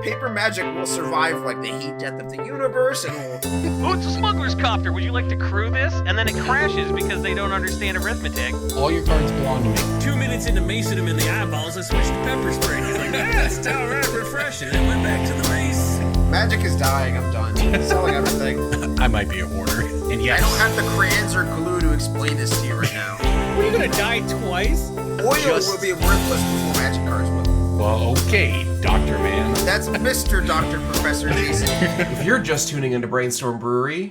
paper magic will survive like the heat death of the universe, and will... Oh, it's a smuggler's copter. Would you like to crew this? And then it crashes because they don't understand arithmetic. All your cards belong to me. 2 minutes into macing him in the eyeballs, I switched to pepper spray. He's like, it's all right, refreshing. And went back to the mace. Magic is dying. I'm done. Selling everything. I might be a hoarder. And I don't have the crayons or glue to explain this to you right now. What, are you gonna die twice? Oil will be worthless before magic cards will. Well, okay, Dr. Man. That's Mr. Dr. Professor Jason. If you're just tuning into Brainstorm Brewery,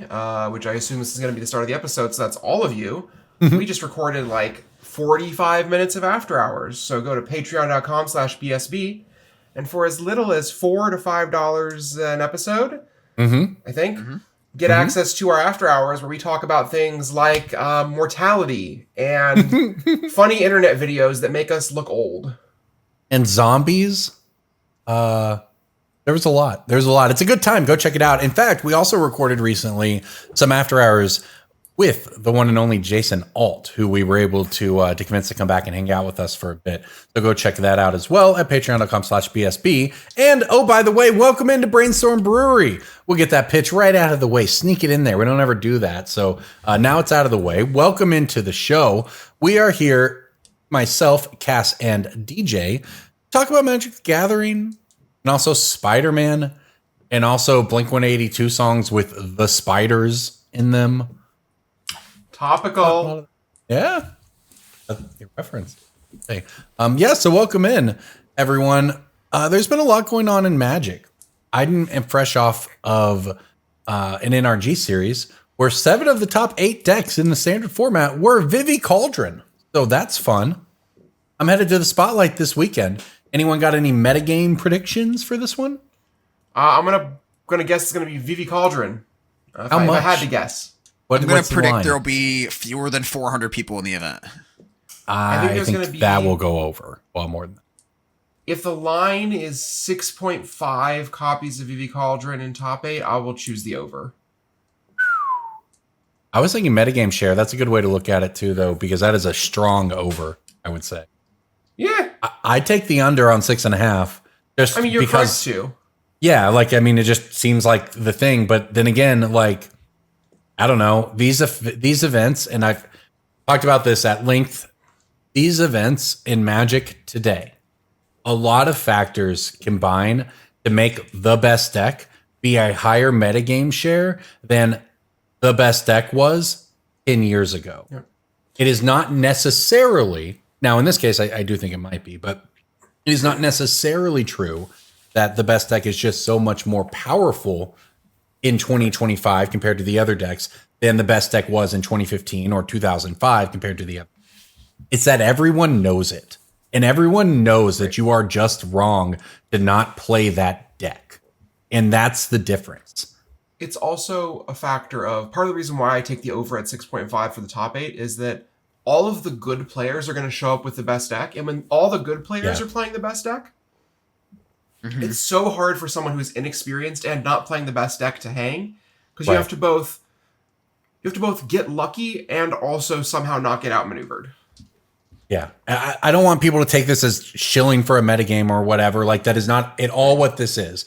which I assume this is going to be the start of the episode, so that's all of you, we just recorded like 45 minutes of After Hours. So go to patreon.com/BSB, and for as little as $4 to $5 an episode, I think, get access to our After Hours where we talk about things like mortality and funny internet videos that make us look old. And zombies. There was a lot. There's a lot. It's a good time. Go check it out. In fact, we also recorded recently some After Hours with the one and only Jason Alt, who we were able to convince to come back and hang out with us for a bit. So go check that out as well at patreon.com/BSB. And oh, by the way, welcome into Brainstorm Brewery. We'll get that pitch right out of the way. Sneak it in there. We don't ever do that. So now it's out of the way. Welcome into the show. We are here, myself, Cass, and DJ, talk about Magic the Gathering and also Spiderman and also Blink-182 songs with the spiders in them. Topical. Yeah. That's your reference. Hey. So welcome in, everyone. There's been a lot going on in Magic. I am fresh off of an NRG series where 7 of the top 8 decks in the standard format were Vivi Cauldron. So that's fun. I'm headed to the Spotlight this weekend. Anyone got any metagame predictions for this one? I'm gonna guess it's gonna be Vivi Cauldron. How much? If I had to guess. I'm going to predict there will be fewer than 400 people in the event. I think that will go over. Well, more than that. If the line is 6.5 copies of Vivi Cauldron in top 8, I will choose the over. I was thinking metagame share. That's a good way to look at it too, though, because that is a strong over, I would say. Yeah. I take the under on 6.5. Just you're because, correct too. Yeah, it just seems like the thing. But then again, I don't know, these events, and I've talked about this at length, these events in Magic today, a lot of factors combine to make the best deck be a higher metagame share than the best deck was 10 years ago. Yep. It is not necessarily, now in this case, I do think it might be, but it is not necessarily true that the best deck is just so much more powerful in 2025 compared to the other decks than the best deck was in 2015 or 2005 compared to the other. It's that everyone knows it. And everyone knows that you are just wrong to not play that deck. And that's the difference. It's also a factor of part of the reason why I take the over at 6.5 for the top 8 is that all of the good players are going to show up with the best deck. And when all the good players are playing the best deck, it's so hard for someone who's inexperienced and not playing the best deck to hang, because you have to both get lucky and also somehow not get outmaneuvered. Yeah, I don't want people to take this as shilling for a metagame or whatever. That is not at all what this is.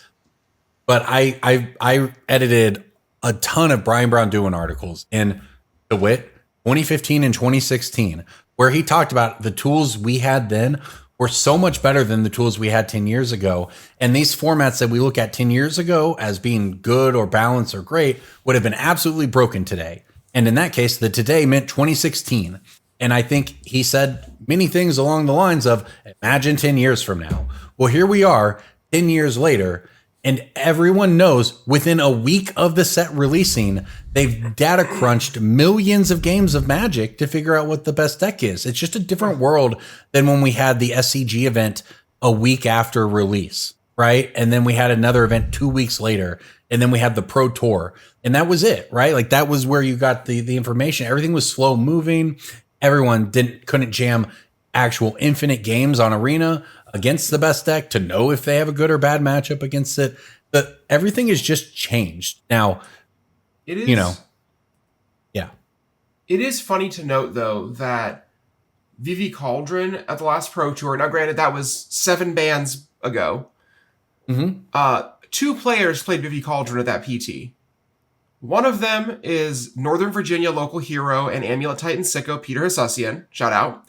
But I edited a ton of Brian Brown Doohan articles in The Wit 2015 and 2016, where he talked about the tools we had then were so much better than the tools we had 10 years ago. And these formats that we look at 10 years ago as being good or balanced or great would have been absolutely broken today. And in that case, the today meant 2016. And I think he said many things along the lines of, imagine 10 years from now. Well, here we are 10 years later, and everyone knows within a week of the set releasing, they've data crunched millions of games of Magic to figure out what the best deck is. It's just a different world than when we had the SCG event a week after release, right? And then we had another event 2 weeks later, and then we had the Pro Tour, and that was it, right? That was where you got the information. Everything was slow moving. Everyone couldn't jam actual infinite games on Arena against the best deck to know if they have a good or bad matchup against it. But everything has just changed. Now, it is, yeah. It is funny to note, though, that Vivi Cauldron at the last Pro Tour, now granted that was 7 bans ago, Two players played Vivi Cauldron at that PT. One of them is Northern Virginia local hero and Amulet Titan sicko Peter Hasusian, shout out.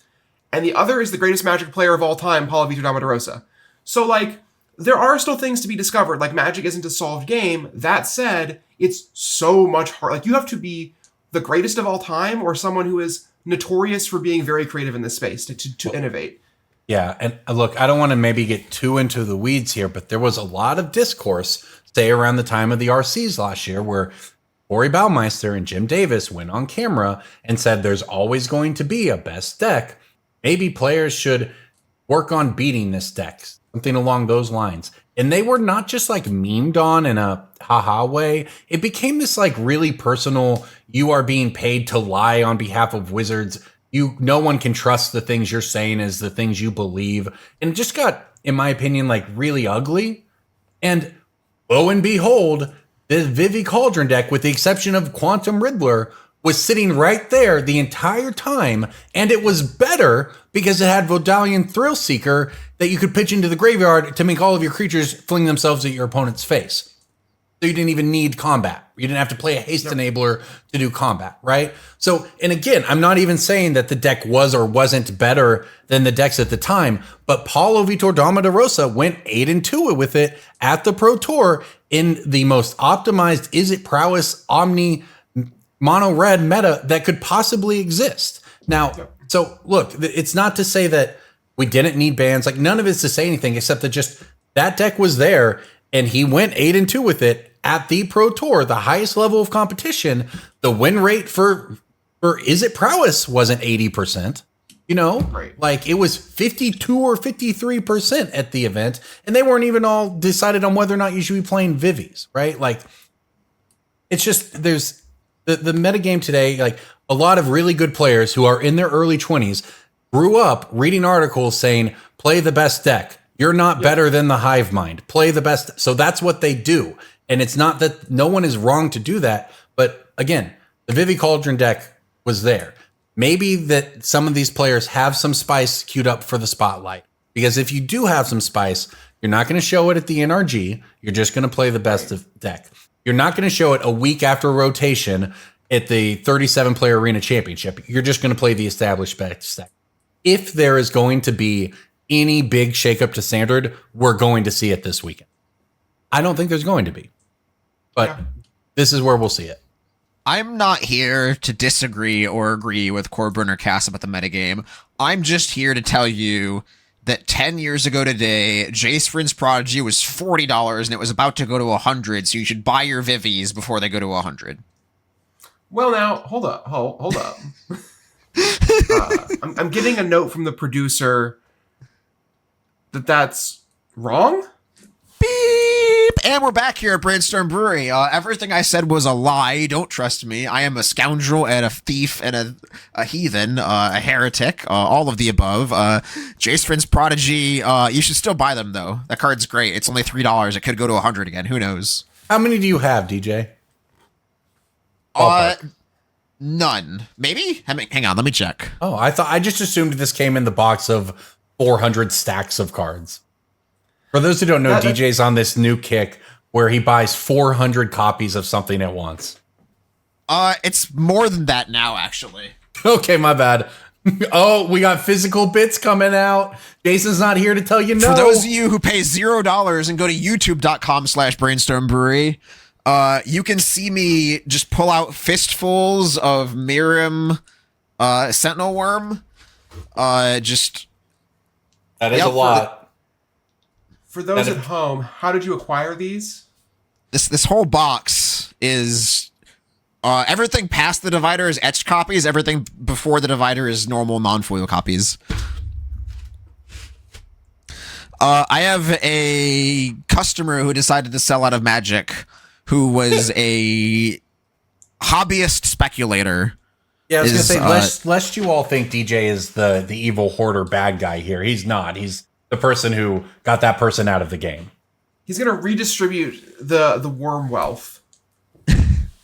And the other is the greatest Magic player of all time, Paulo Vitor Damarosa. So, like, there are still things to be discovered. Like, Magic isn't a solved game. That said, it's so much hard. Like, you have to be the greatest of all time or someone who is notorious for being very creative in this space to innovate. Yeah, and look, I don't want to maybe get too into the weeds here, but there was a lot of discourse, say, around the time of the RCs last year, where Corey Baumeister and Jim Davis went on camera and said there's always going to be a best deck. Maybe players should work on beating this deck, something along those lines. And they were not just like memed on in a haha way. It became this like really personal, you are being paid to lie on behalf of Wizards. No one can trust the things you're saying as the things you believe. And it just got, in my opinion, like really ugly. And lo and behold, the Vivi Cauldron deck, with the exception of Quantum Riddler, was sitting right there the entire time. And it was better because it had Vodalian Thrillseeker that you could pitch into the graveyard to make all of your creatures fling themselves at your opponent's face. So you didn't even need combat. You didn't have to play a haste enabler to do combat, right? So, and again, I'm not even saying that the deck was or wasn't better than the decks at the time, but Paulo Vitor Damarosa went 8-2 with it at the Pro Tour in the most optimized Is It Prowess Omni mono red meta that could possibly exist. Now, so look, it's not to say that we didn't need bans. Like, none of it's to say anything except that just that deck was there and he went 8-2 with it at the Pro Tour, the highest level of competition. The win rate for Is It Prowess wasn't 80%. You know, right. Like it was 52 or 53% at the event, and they weren't even all decided on whether or not you should be playing Vivis, right? Like, it's just, there's the metagame today, like a lot of really good players who are in their early 20s grew up reading articles saying, play the best deck. You're not better than the hive mind. Play the best. So that's what they do. And it's not that no one is wrong to do that. But again, the Vivi Cauldron deck was there. Maybe that some of these players have some spice queued up for the spotlight. Because if you do have some spice, you're not going to show it at the NRG. You're just going to play the best of deck. You're not going to show it a week after rotation at the 37-player Arena Championship. You're just going to play the established best deck. If there is going to be any big shakeup to standard, we're going to see it this weekend. I don't think there's going to be. But this is where we'll see it. I'm not here to disagree or agree with Corbin or Cass about the metagame. I'm just here to tell you that 10 years ago today, Jace Vryn's Prodigy was $40 and it was about to go to $100, so you should buy your Vivis before they go to $100. Well, now, hold up. I'm getting a note from the producer that's wrong. Beep! And we're back here at Brainstorm Brewery. Everything I said was a lie. Don't trust me. I am a scoundrel and a thief and a heathen, a heretic, all of the above. Jace Vryn's Prodigy, you should still buy them, though. That card's great. It's only $3. It could go to $100 again. Who knows? How many do you have, DJ? None. Maybe? Hang on, let me check. Oh, I just assumed this came in the box of 400 stacks of cards. For those who don't know, DJ's on this new kick where he buys 400 copies of something at once. It's more than that now, actually. Okay, my bad. Oh, we got physical bits coming out. Jason's not here to tell you no. For those of you who pay $0 and go to youtube.com/brainstormbrewery, you can see me just pull out fistfuls of Miriam Sentinel Worm. That is a lot. For those at home, how did you acquire these? This whole box is everything past the divider is etched copies. Everything before the divider is normal non-foil copies. I have a customer who decided to sell out of Magic, who was a hobbyist speculator. Yeah, I was going to say, lest you all think DJ is the evil hoarder bad guy here. He's not. He's the person who got that person out of the game. He's going to redistribute the worm wealth.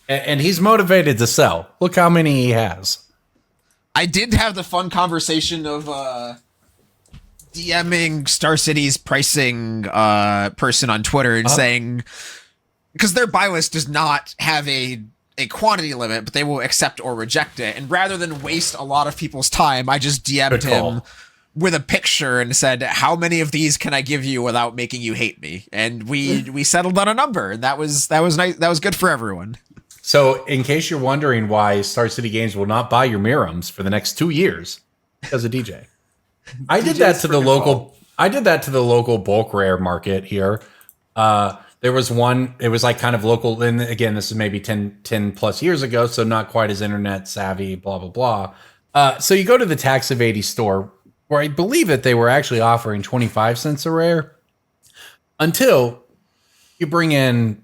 And he's motivated to sell. Look how many he has. I did have the fun conversation of DMing Star City's pricing person on Twitter and saying, because their buy list does not have a quantity limit, but they will accept or reject it. And rather than waste a lot of people's time, I just DM'd him with a picture and said, how many of these can I give you without making you hate me? And we settled on a number, and that was nice. That was good for everyone. So, in case you're wondering why Star City Games will not buy your Mirums for the next 2 years, because of DJ. I did that to the local. I did that to the local bulk rare market here. There was one. It was like kind of local. And again, this is maybe 10 plus years ago, so not quite as internet savvy. Blah blah blah. So you go to the Tax of 80 store, where I believe that they were actually offering 25 cents a rare, until you bring in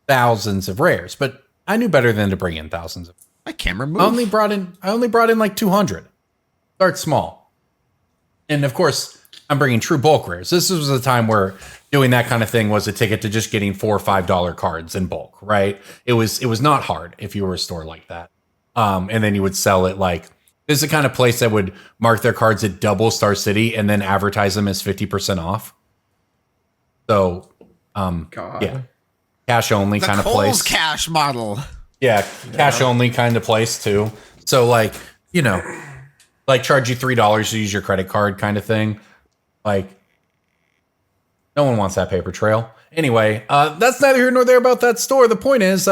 thousands of rares. But I knew better than to bring in thousands of. My camera moved. I only brought in like 200. Start small. And of course, I'm bringing true bulk rares. This was a time where doing that kind of thing was a ticket to just getting $4 or $5 cards in bulk, right? It was not hard if you were a store like that. And then you would sell it like, this is the kind of place that would mark their cards at double Star City and then advertise them as 50% off. So, yeah, cash only kind of place. Cash model. Yeah, cash only kind of place too. So like, you know, like charge you $3 to use your credit card kind of thing. Like, no one wants that paper trail. Anyway, that's neither here nor there about that store. The point is,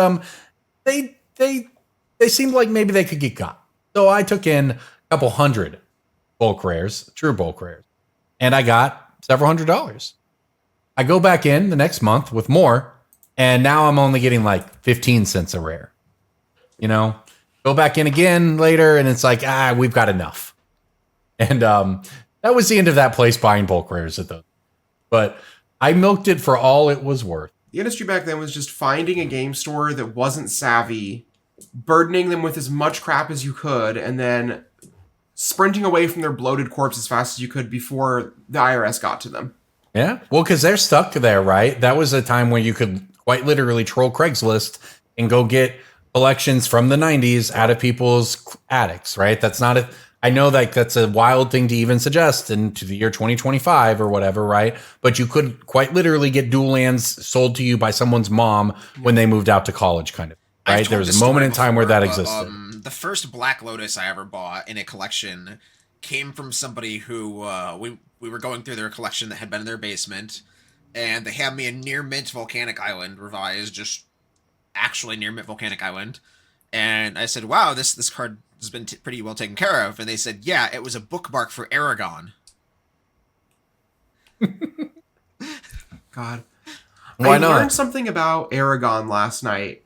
they seemed like maybe they could get got. So I took in a couple hundred bulk rares, true bulk rares, and I got several $100s. I go back in the next month with more, and now I'm only getting like 15 cents a rare. You know, go back in again later, and it's like, we've got enough. And that was the end of that place buying bulk rares at those. But I milked it for all it was worth. The industry back then was just finding a game store that wasn't savvy, burdening them with as much crap as you could, and then sprinting away from their bloated corpse as fast as you could before the IRS got to them. Yeah, well, because they're stuck there, right? That was a time where you could quite literally troll Craigslist and go get collections from the 90s out of people's attics, right? That's not a... I know that that's a wild thing to even suggest into the year 2025 or whatever, right? But you could quite literally get dual lands sold to you by someone's mom when they moved out to college, kind of, right? There was a moment in time where that existed. The first Black Lotus I ever bought in a collection came from somebody who we were going through their collection that had been in their basement, and they had me a Near Mint Volcanic Island revised, just actually Near Mint Volcanic Island. And I said, wow, this card has been pretty well taken care of. And they said, yeah, it was a bookmark for Aragon. God. Why I not? learned something about Aragon last night.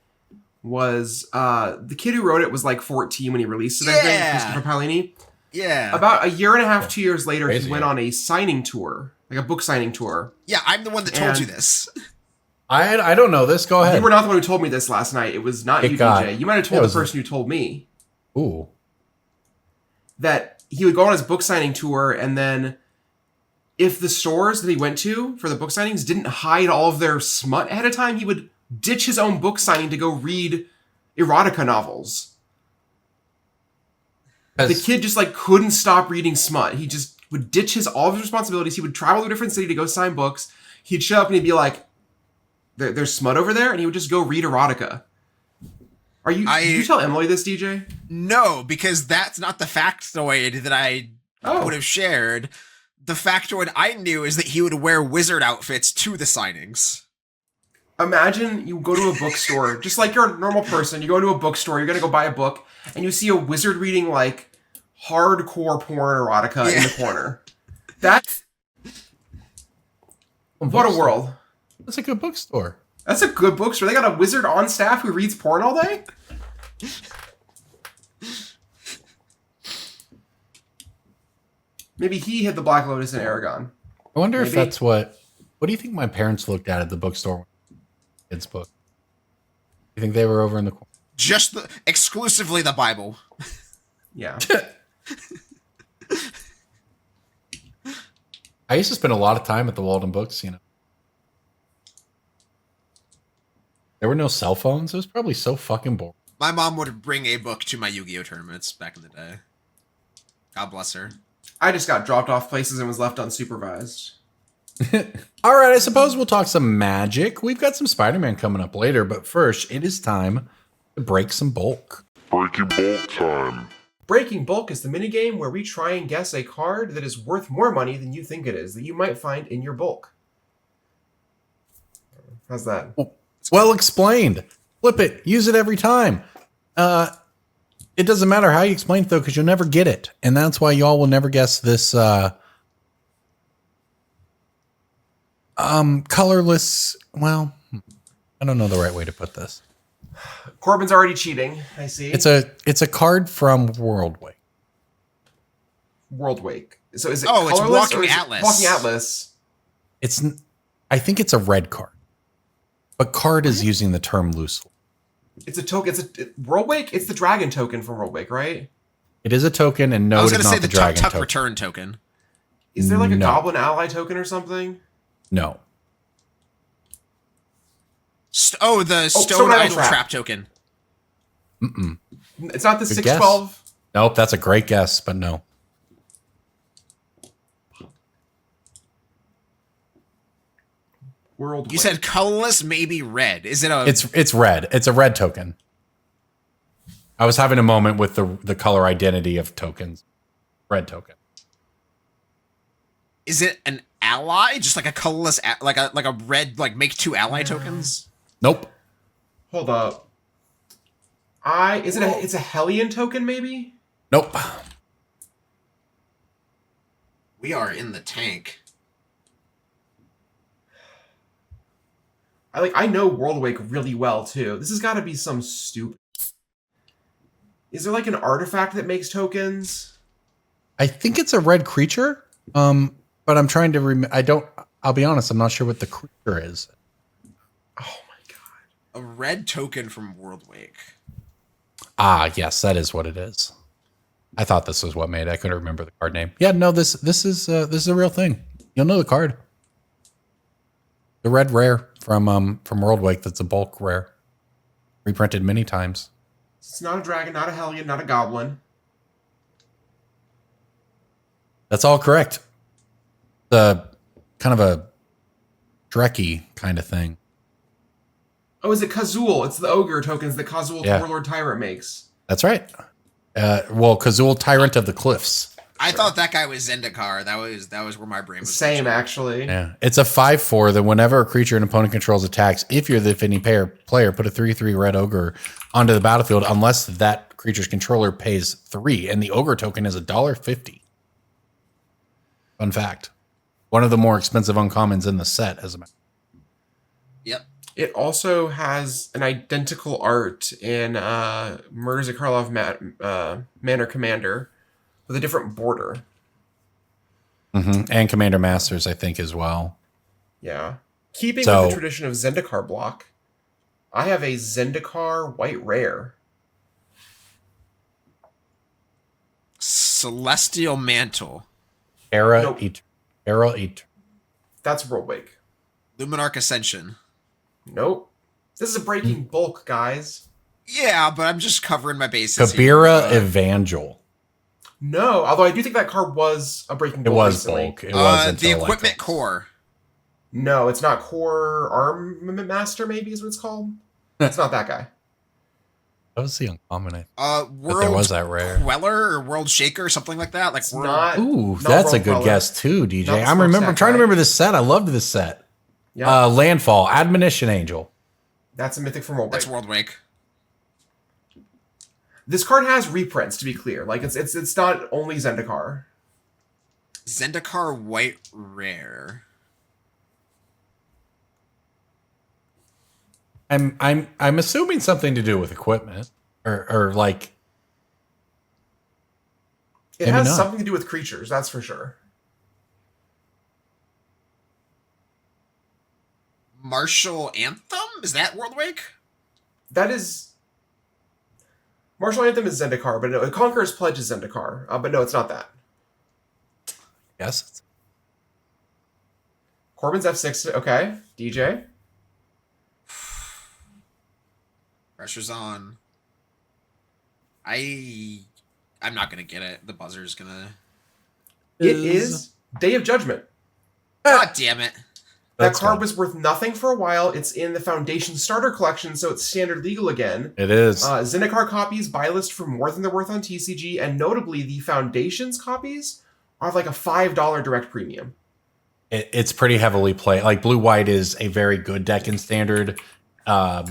Was the kid who wrote it was like 14 when he released it, I think, Christopher Paolini. Yeah. About a year and a half, 2 years later, Crazy, he went on a signing tour, like a book signing tour. Yeah, I'm the one that told you this. I don't know this. Go ahead. You were not the one who told me this last night. It was not you, DJ. You might have told the person who told me. Ooh. That he would go on his book signing tour, and then if the stores that he went to for the book signings didn't hide all of their smut ahead of time, he would ditch his own book signing to go read erotica novels. The kid just like couldn't stop reading smut. He just would ditch all of his responsibilities. He would travel to a different city to go sign books. He'd show up and he'd be like, there's smut over there, and he would just go read erotica. Did you tell Emily this, DJ? No, because that's not the factoid that I would have shared. The factoid I knew is that he would wear wizard outfits to the signings. Imagine you go to a bookstore, just like you're a normal person. You go to a bookstore, you're going to go buy a book, and you see a wizard reading, like, hardcore porn erotica in the corner. What a world. That's a good bookstore. That's a good bookstore. They got a wizard on staff who reads porn all day? Maybe he hit the Black Lotus in Aragon. I wonder if that's what do you think my parents looked at the bookstore? Kids' book. You think they were over in the corner? Just exclusively the Bible. Yeah. I used to spend a lot of time at the Walden Books, you know. There were no cell phones. It was probably so fucking boring. My mom would bring a book to my Yu-Gi-Oh tournaments back in the day. God bless her. I just got dropped off places and was left unsupervised. All right, I suppose we'll talk some magic. We've got some Spider-Man coming up later, but first, it is time to break some bulk. Breaking bulk time. Breaking Bulk is the minigame where we try and guess a card that is worth more money than you think it is, that you might find in your bulk. How's that? Well explained. Flip it. Use it every time. It doesn't matter how you explain it, though, because you'll never get it. And that's why y'all will never guess this colorless. Well, I don't know the right way to put this. Corbin's already cheating, I see. It's a card from Worldwake. Worldwake. So is it Oh, it's colorless Walking or is it Atlas. Walking Atlas. I think it's a red card. But card is using the term loosely. It's a token. Worldwake? It's the dragon token from Worldwake, right? It is a token, and no, I was it is going to not say the the dragon Tuck token. Return token. Is there like a No. goblin ally token or something? No. The Stone Stone Idol Idol Trap. Trap token. Mm-mm. It's not the Good 612. Nope, that's a great guess, but no. Worldwake. You said colorless, maybe red. Is it a? It's red. It's a red token. I was having a moment with the color identity of tokens. Red token. Is it an ally? Just like a colorless, like a red, like make two ally tokens. Nope. Hold up. It's a Hellion token, maybe? Nope. We are in the tank. I know Worldwake really well too. This has got to be some stupid. Is there like an artifact that makes tokens? I think it's a red creature. But I'm trying to I'll be honest, I'm not sure what the creature is. Oh my god. A red token from Worldwake. Ah, yes, that is what it is. I thought this was what made it. I couldn't remember the card name. Yeah, no, this is a real thing. You'll know the card. The red rare from Worldwake. That's a bulk rare, reprinted many times. It's not a dragon, not a Hellion, not a goblin. That's all correct. The kind of a Drekky kind of thing. Oh, is it Kazul? It's the ogre tokens that Kazul Yeah. Warlord Tyrant makes. That's right. Well, Kazul, Tyrant of the Cliffs. I thought that guy was Zendikar. That was where my brain was. Same, actually. Yeah, it's a 5/4 that whenever a creature an opponent controls attacks, if you're the defending player, put a 3/3 red ogre onto the battlefield unless that creature's controller pays 3, and the ogre token is $1.50. Fun fact. One of the more expensive uncommons in the set, as a matter. Yep. It also has an identical art in Murders of Karlov Manor Commander with a different border. Mm-hmm. And Commander Masters, I think, as well. Yeah. Keeping So- with the tradition of Zendikar block, I have a Zendikar white rare. Celestial Mantle. Era Nope. Eternal. That's Worldwake. Luminarch Ascension. Nope. This is a breaking bulk, guys. Yeah, but I'm just covering my bases. Kabira here. Evangel. No, although I do think that card was a breaking It bulk. was recently. bulk. It was The until, like, Equipment Core. No, it's not Core Armament Master, maybe is what it's called. It's not that guy. That was the uncommon. World there was that rare. Queller or World Shaker or something like that. Like It's World. not. Ooh, not that's a World good Queller. guess too, DJ. Not the I'm smokestack trying to guy. remember this set. I loved this set. Yeah, Landfall, Admonition Angel. that's a mythic from Worldwake. That's Worldwake. This card has reprints, to be clear. Like it's not only Zendikar. Zendikar White Rare. I'm assuming something to do with equipment or like It Maybe has not. something to do with creatures, that's for sure. Martial Anthem? Is that Worldwake? That is. Martial Anthem is Zendikar, but no, Conqueror's Pledge is Zendikar. But no, it's not that. yes. Corbin's F6. Okay, DJ. Pressure's on. I'm not gonna get it. The buzzer's gonna. It is Day of Judgment. God damn it. That card was worth nothing for a while. It's in the Foundation Starter Collection, so it's standard legal again. It is. Zendikar copies buy list for more than they're worth on TCG, and notably, the Foundation's copies are like a $5 direct premium. It's pretty heavily played. Like Blue-White is a very good deck in standard. Blah,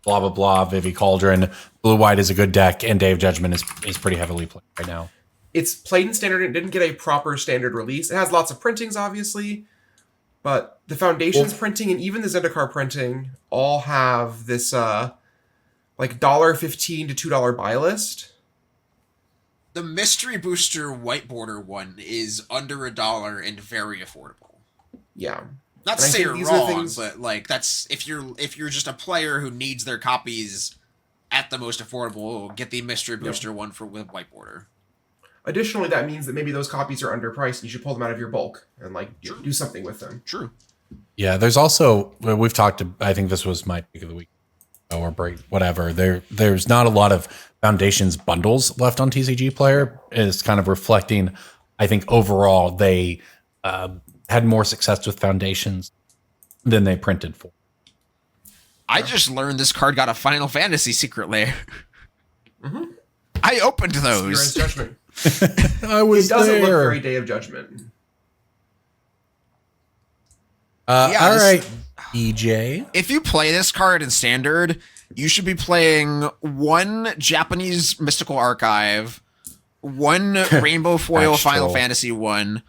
blah, blah, Vivi Cauldron. Blue-White is a good deck, and Day of Judgment is pretty heavily played right now. It's played in standard. It didn't get a proper standard release. It has lots of printings, obviously. But the Foundation's printing and even the Zendikar printing all have this like $1.15 to $2 buy list. The Mystery Booster white border one is under $1 and very affordable. Yeah. Not to say you're wrong, but like that's if you're just a player who needs their copies at the most affordable, get the Mystery Booster one with white border. Additionally, that means that maybe those copies are underpriced and you should pull them out of your bulk and like do something with them. True. Yeah, there's also, we've talked to, I think this was my pick of the week or break, whatever. There's not a lot of Foundations bundles left on TCG Player. It's kind of reflecting, I think overall they had more success with Foundations than they printed for. I just learned this card got a Final Fantasy secret lair. I opened those. Spirit's Judgment. I was It doesn't there. look very Day of Judgment. All right, EJ. If you play this card in standard, you should be playing one Japanese Mystical Archive, one Rainbow Foil Astral. Final Fantasy one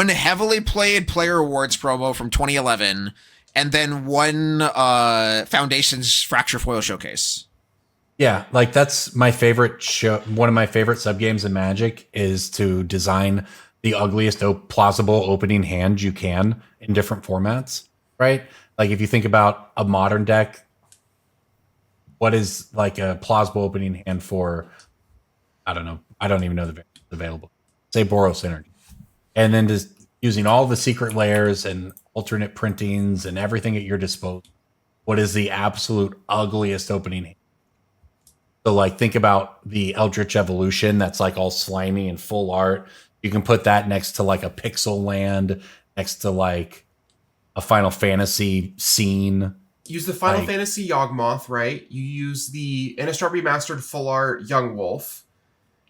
heavily played Player Awards promo from 2011, and then one Foundation's Fracture Foil Showcase. Yeah, like that's my favorite show. One of my favorite sub games in Magic is to design the ugliest plausible opening hand you can in different formats, right? Like if you think about a modern deck, what is like a plausible opening hand for? I don't know. I don't even know the variants available. Say Boros Energy, and then just using all the secret layers and alternate printings and everything at your disposal. What is the absolute ugliest opening hand? So like think about the Eldritch Evolution that's like all slimy and full art. You can put that next to like a Pixel Land, next to like a Final Fantasy scene. Use the Final Fantasy Yawgmoth, right? You use the Innistrad Remastered Full Art Young Wolf.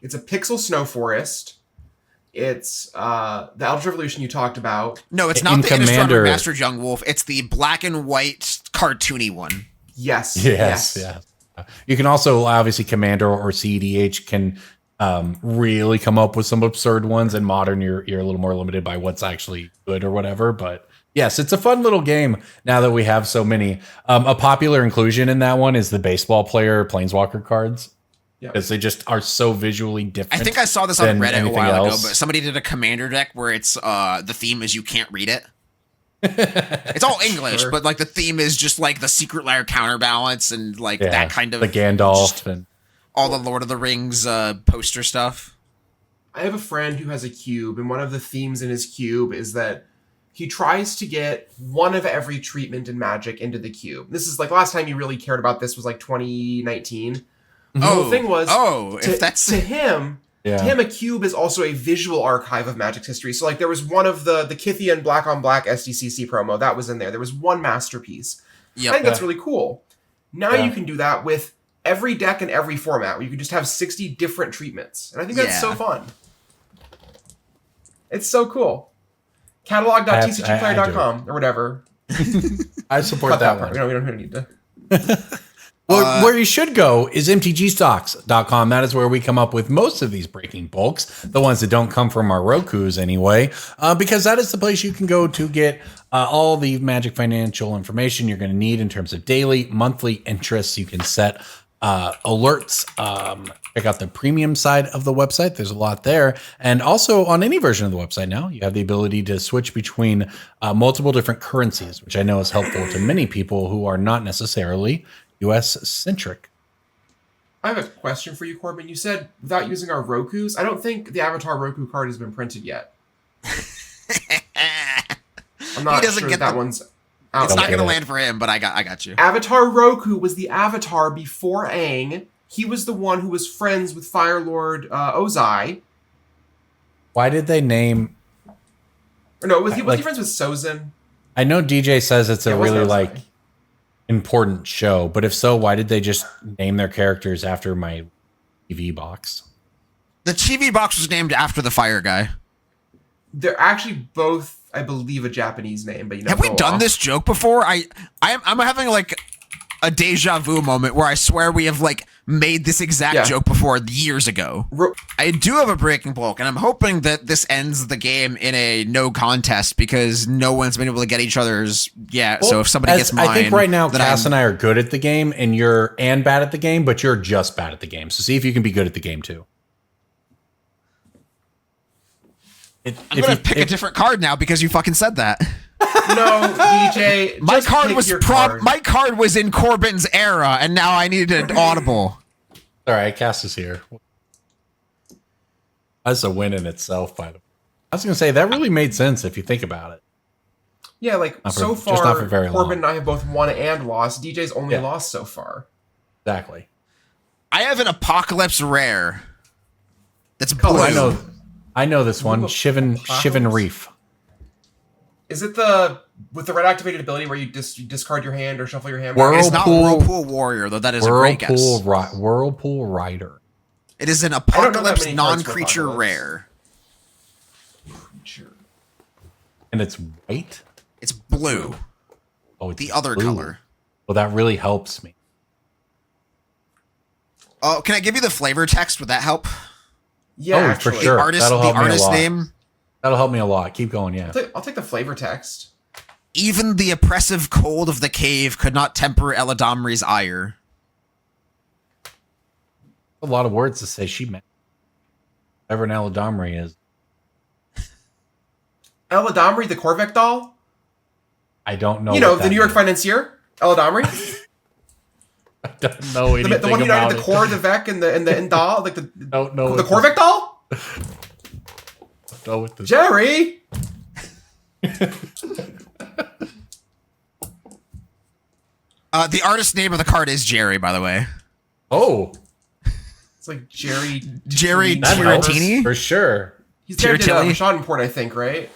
It's a Pixel Snow Forest. It's the Eldritch Evolution you talked about. No, it's not the Innistrad Remastered Young Wolf. It's the black and white cartoony one. Yes. You can also obviously Commander or CEDH can really come up with some absurd ones. In Modern, you're a little more limited by what's actually good or whatever. But yes, it's a fun little game now that we have so many. A popular inclusion in that one is the baseball player Planeswalker cards. Because they just are so visually different. I think I saw this on Reddit a while ago, else. but somebody did a Commander deck where it's the theme is you can't read it. It's all English, but like the theme is just like the secret lair counterbalance and like that kind of the Gandalf and all the Lord of the Rings poster stuff. I have a friend who has a cube, and one of the themes in his cube is that he tries to get one of every treatment in Magic into the cube. This is like last time you really cared about this was like 2019. Oh, the thing was, if that's to him, a cube is also a visual archive of Magic's history. So like there was one of the Kithian Black on Black SDCC promo that was in there. There was one masterpiece. I think that's really cool. Now you can do that with every deck in every format, where you can just have 60 different treatments, and I think that's so fun. It's so cool. Catalog.tcgplayer.com or whatever. I support that one. We don't need to. Well, where you should go is MTGstocks.com. That is where we come up with most of these breaking bulks, the ones that don't come from our Rokus anyway, because that is the place you can go to get all the Magic financial information you're going to need in terms of daily, monthly interests. You can set alerts. Check out the premium side of the website. There's a lot there. And also on any version of the website now, you have the ability to switch between multiple different currencies, which I know is helpful to many people who are not necessarily US-centric. I have a question for you, Corbin. You said without using our Rokus. I don't think the Avatar Roku card has been printed yet. I'm not sure that one's out. It's not going to land for him, but I got you. Avatar Roku was the Avatar before Aang. He was the one who was friends with Fire Lord Ozai. Why did they name? Or no, was he friends with Sozin? I know DJ says it's a Yeah, really wasn't like Sozin? important show, but if so, why did they just name their characters after my TV box? The TV box was named after the fire guy. They're actually both, I believe, a Japanese name, but Have we done this joke before? I'm having like a deja vu moment where I swear we have like made this exact joke before years ago. I do have a breaking bulk, and I'm hoping that this ends the game in a no contest because no one's been able to get each other's. Yeah, Well, so if somebody gets mine, I think right now then Cass and I are good at the game, and you're bad at the game, but you're just bad at the game. So see if you can be good at the game too. I'm gonna pick a different card now because you fucking said that. No, DJ. My just card pick was your card. my card was in Corbin's era, and now I needed an audible. All right, Cass is here. That's a win in itself, by the way. I was gonna say that really made sense if you think about it. Yeah, like Not for- so just far, not for very Corbin long. and I have both won and lost. DJ's only Yeah. lost so far. Exactly. I have an Apocalypse Rare. That's blue. Colors. I know this one. Ooh, Shivan Apocalypse? Reef. Is it the with the red activated ability where you discard your hand or shuffle your hand? Whirl- It's not Whirlpool- Whirlpool Warrior, though. That is a great guess. Whirlpool Rider. It is an don't know that Apocalypse many cards for non-creature Apocalypse. rare. Sure. And it's white? It's blue. Oh, it's The other blue. color. Well, that really helps me. Oh, can I give you the flavor text? Would that help? Yeah, Oh, for actually. sure. Artist, That'll the help me a artist lot. name. That'll help me a lot. Keep going, yeah. I'll take the flavor text. Even the oppressive cold of the cave could not temper Eladamri's ire. A lot of words to say she meant. Whatever an Eladamri is. Eladamri, the Korvek doll? I don't know. You know, what the that New York means. financier? Eladamri? I don't know anything The one who about united the core, the Vec, and the doll? Like the Don't know the what Korvek doll? Don't know what this. Jerry! The artist name of the card is Jerry, by the way. Oh, It's like Jerry. Jerry that helps Tiratini? for sure. He's there to Tiratilli? Schadenport, I think, right?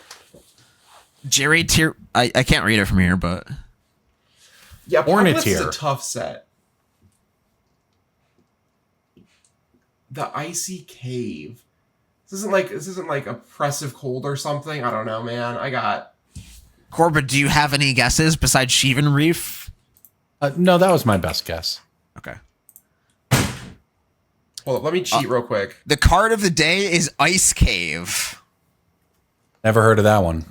Jerry Tier. I can't read it from here, but Yeah, Apocalypse is Ornithir. a tough set. The Icy Cave. This isn't like oppressive cold or something. I don't know, man. I got Corbin, do you have any guesses besides Shivan Reef? No, that was my best guess. Okay. hold up, let me cheat real quick. The card of the day is Ice Cave. Never heard of that one.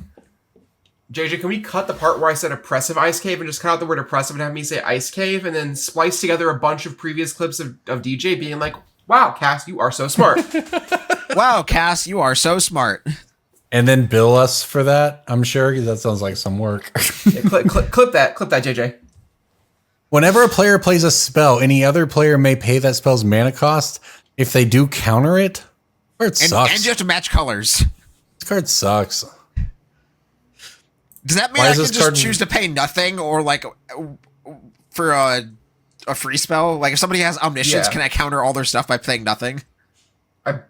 JJ, can we cut the part where I said oppressive ice cave and just cut out the word oppressive and have me say ice cave and then splice together a bunch of previous clips of DJ being like, wow, Cass, you are so smart. Wow, Cass, you are so smart. And then bill us for that, I'm sure, because that sounds like some work. Yeah, clip that, JJ. Whenever a player plays a spell, any other player may pay that spell's mana cost. If they do counter it, it sucks. And you have to match colors. This card sucks. Does that mean Why I is can this just card- choose to pay nothing or like for a free spell? Like if somebody has omniscience, Yeah. can I counter all their stuff by paying nothing?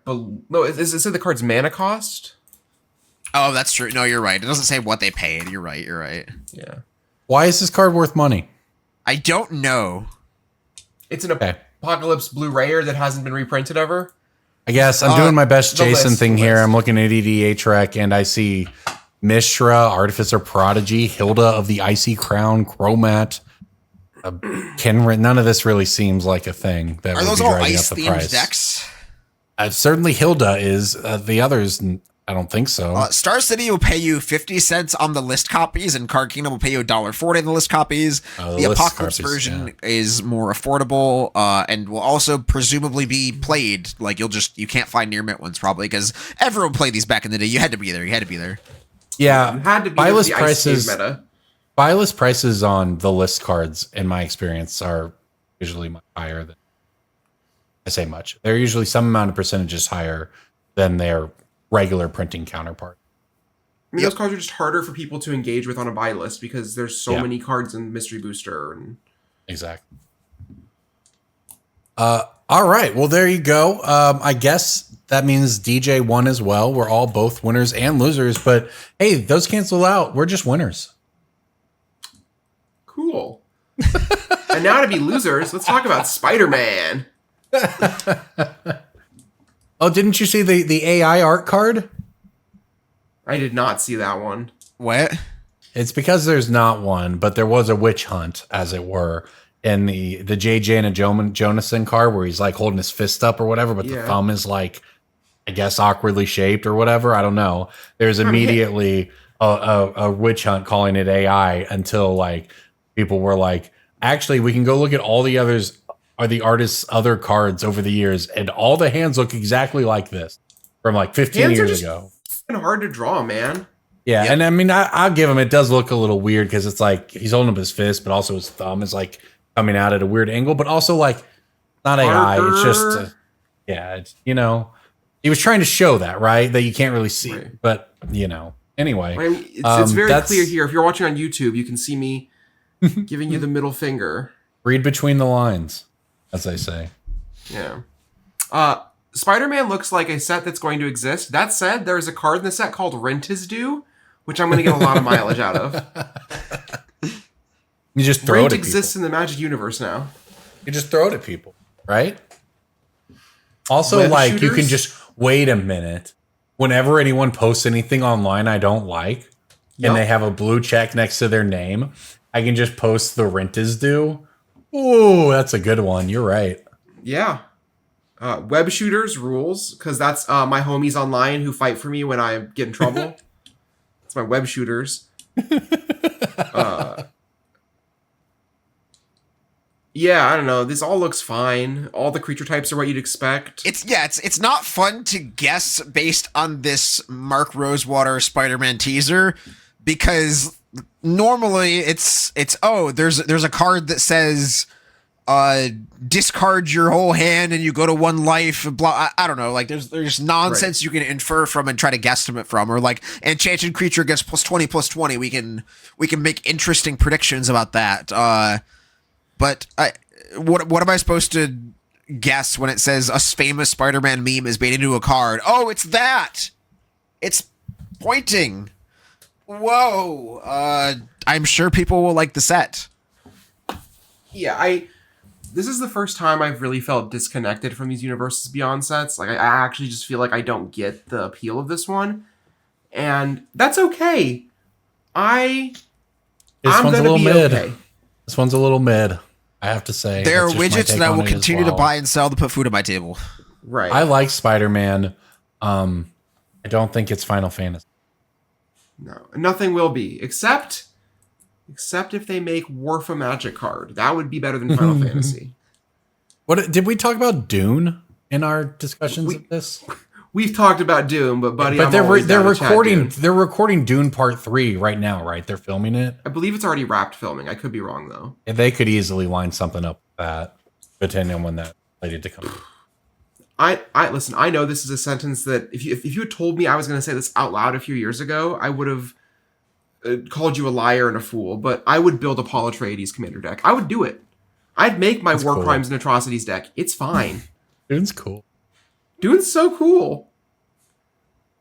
No, is it the card's mana cost? Oh, that's true. No, you're right. It doesn't say what they paid. You're right. Yeah. Why is this card worth money? I don't know. It's an Okay. Apocalypse Blu-rayer that hasn't been reprinted ever. I guess I'm doing my best the Jason list, thing the here. list. I'm looking at EDH Rec and I see Mishra, Artificer Prodigy, Hilda of the Icy Crown, Chromat, Kenrit. None of this really seems like a thing that Are would those be all driving up ice the themed price. decks? Certainly Hilda is. The others, I don't think so. Star City will pay you 50 cents on the list copies, and Card Kingdom will pay you $1.40 on the list copies. Oh, the list Apocalypse copies, version yeah. is more affordable, and will also presumably be played. Like you can't find near mint ones probably because everyone played these back in the day. You had to be there. Yeah, You had to be buy with list the ice cave prices. meta. Buy list prices on the list cards, in my experience, are usually much higher than. I say much. They're usually some amount of percentages higher than their regular printing counterpart. I mean, those cards are just harder for people to engage with on a buy list because there's so Yeah. many cards in Mystery Booster. And Exactly. All right. Well, there you go. I guess that means DJ won as well. We're all both winners and losers, but hey, those cancel out. We're just winners. Cool. And now to be losers, let's talk about Spider-Man. Oh, didn't you see the AI art card? I did not see that one. What? It's because there's not one, but there was a witch hunt, as it were, in the JJ and Jonathan card where he's like holding his fist up or whatever, but the thumb is like, I guess, awkwardly shaped or whatever. I don't know. There's immediately a witch hunt calling it AI until like people were like, actually, we can go look at all the others are the artist's other cards over the years, and all the hands look exactly like this from like 15 years ago. It's hard to draw, man. Yeah, and I mean, I'll give him, it does look a little weird because it's like he's holding up his fist, but also his thumb is like coming out at a weird angle, but also like not AI. It's just, it's, you know, he was trying to show that, right? That you can't really see, but you know, anyway. I mean, it's very clear here. If you're watching on YouTube, you can see me giving you the middle finger. Read between the lines, as I say. Yeah. Spider-Man looks like a set that's going to exist. That said, there's a card in the set called Rent is Due, which I'm going to get a lot of mileage out of. You just throw Rent it at exists people. in the Magic universe now. You just throw it at people, right? Also, like, you can just wait a minute. Whenever anyone posts anything online I don't like, and they have a blue check next to their name, I can just post the Rent is Due. Ooh, that's a good one. You're right. Yeah. Web shooters rules, because that's my homies online who fight for me when I get in trouble. It's my web shooters. Yeah, I don't know. This all looks fine. All the creature types are what you'd expect. It's not fun to guess based on this Mark Rosewater Spider-Man teaser, because normally it's there's a card that says discard your whole hand and you go to 1 life, blah. I don't know, like there's nonsense you can infer from and try to guesstimate from, or like enchanted creature gets +20/+20. We can make interesting predictions about that. But what am I supposed to guess when it says a famous Spider-Man meme is made into a card? Oh, it's that. It's pointing. Whoa. I'm sure people will like the set. Yeah, this is the first time I've really felt disconnected from these Universes Beyond sets. Like, I actually just feel like I don't get the appeal of this one. And that's okay. I'm one's a gonna little be mid. okay. This one's a little mid, I have to say. There are That's just my widgets take that I on will it as continue to well. buy and sell to put food on my table. Right. I like Spider-Man. I don't think it's Final Fantasy. No, nothing will be, except if they make Warf a Magic card. That would be better than Final Fantasy. What did we talk about Dune in our discussions of this? We've talked about Doom, but buddy, But I'm always they're down to chat recording Dune. they're recording Dune Part 3 right now, right? They're filming it. I believe it's already wrapped filming. I could be wrong though. And they could easily line something up with that, depending on when that's slated to come out. I listen, I know this is a sentence that if you had told me I was going to say this out loud a few years ago, I would have called you a liar and a fool, but I would build a Paul Atreides commander deck. I would do it. I'd make my War cool. Crimes and Atrocities deck. It's fine. Dune's cool. Dune's so cool.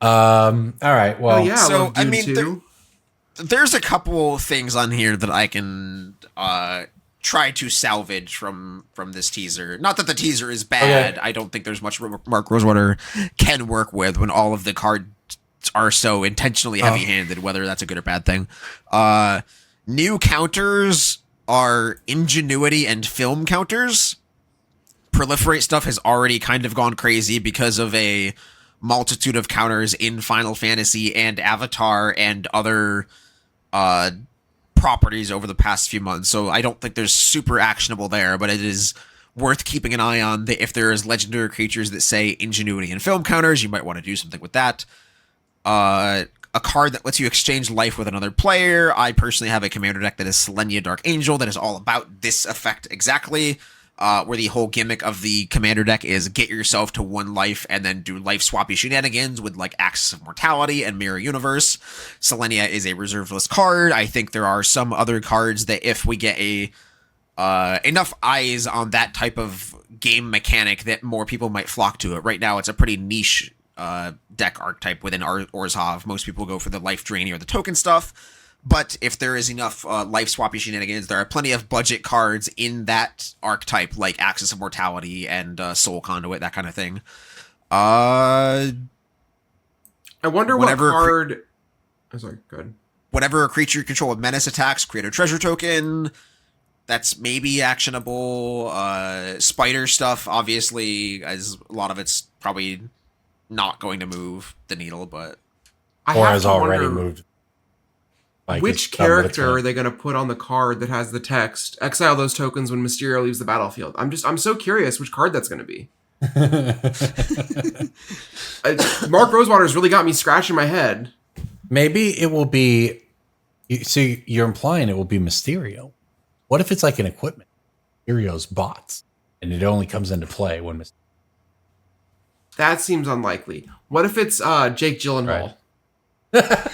All right. Well, Oh yeah, So, I love Dune I mean, too. There's a couple things on here that I can try to salvage from this teaser. Not that the teaser is bad. Okay. I don't think there's much Mark Rosewater can work with when all of the cards are so intentionally heavy-handed, whether that's a good or bad thing. New counters are ingenuity and film counters. Proliferate stuff has already kind of gone crazy because of a multitude of counters in Final Fantasy and Avatar and other properties over the past few months. So I don't think there's super actionable there, but it is worth keeping an eye on. If there is legendary creatures that say ingenuity and film counters, you might want to do something with that. A card that lets you exchange life with another player. I personally have a commander deck that is Selenia Dark Angel that is all about this effect exactly. Where the whole gimmick of the commander deck is get yourself to 1 life and then do life swappy shenanigans with like Axis of Mortality and Mirror Universe. Selenia is a reserved list card. I think there are some other cards that if we get enough eyes on that type of game mechanic that more people might flock to it. Right now, it's a pretty niche deck archetype within Orzhov. Most people go for the life draining or the token stuff. But if there is enough life swappy shenanigans, there are plenty of budget cards in that archetype, like Axis of Mortality and Soul Conduit, that kind of thing. I wonder what card... Oh, sorry, go ahead. Whenever a creature you control with menace attacks, create a treasure token. That's maybe actionable. Spider stuff, obviously, as a lot of it's probably not going to move the needle, but... Or has already moved. Like which character are they going to put on the card that has the text, exile those tokens when Mysterio leaves the battlefield? I'm so curious which card that's going to be. Mark Rosewater's really got me scratching my head. Maybe it will be, see, you're implying it will be Mysterio. What if it's like an equipment? Mysterio's bots, and it only comes into play when Mysterio. That seems unlikely. What if it's Jake Gyllenhaal? Right.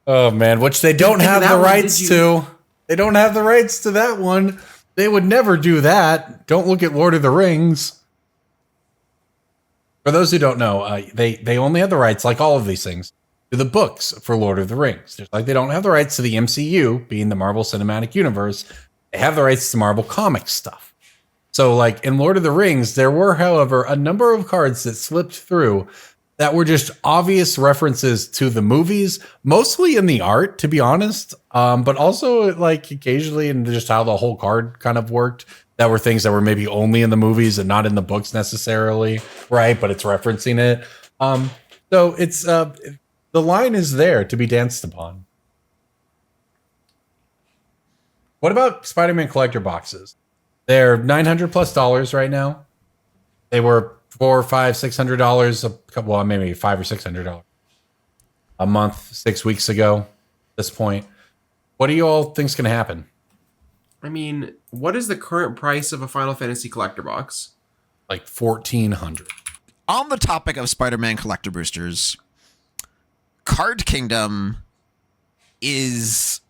Oh man, which they don't have the rights to. They don't have the rights to that one. They would never do that. Don't look at Lord of the Rings. For those who don't know, they only have the rights, like all of these things, to the books for Lord of the Rings. Just like they don't have the rights to the MCU, being the Marvel Cinematic Universe, they have the rights to Marvel Comics stuff. So, like, in Lord of the Rings, there were, however, a number of cards that slipped through that were just obvious references to the movies, mostly in the art, to be honest, but also, like, occasionally in just how the whole card kind of worked. That were things that were maybe only in the movies and not in the books necessarily, right? But it's referencing it. So it's the line is there to be danced upon. What about Spider-Man collector boxes? They're $900+ right now. They were $400, $500, $600 well, maybe $500 or $600 a month 6 weeks ago. At this point, what do you all think's going to happen? I mean, what is the current price of a Final Fantasy collector box? Like $1,400. On the topic of Spider-Man collector boosters, Card Kingdom is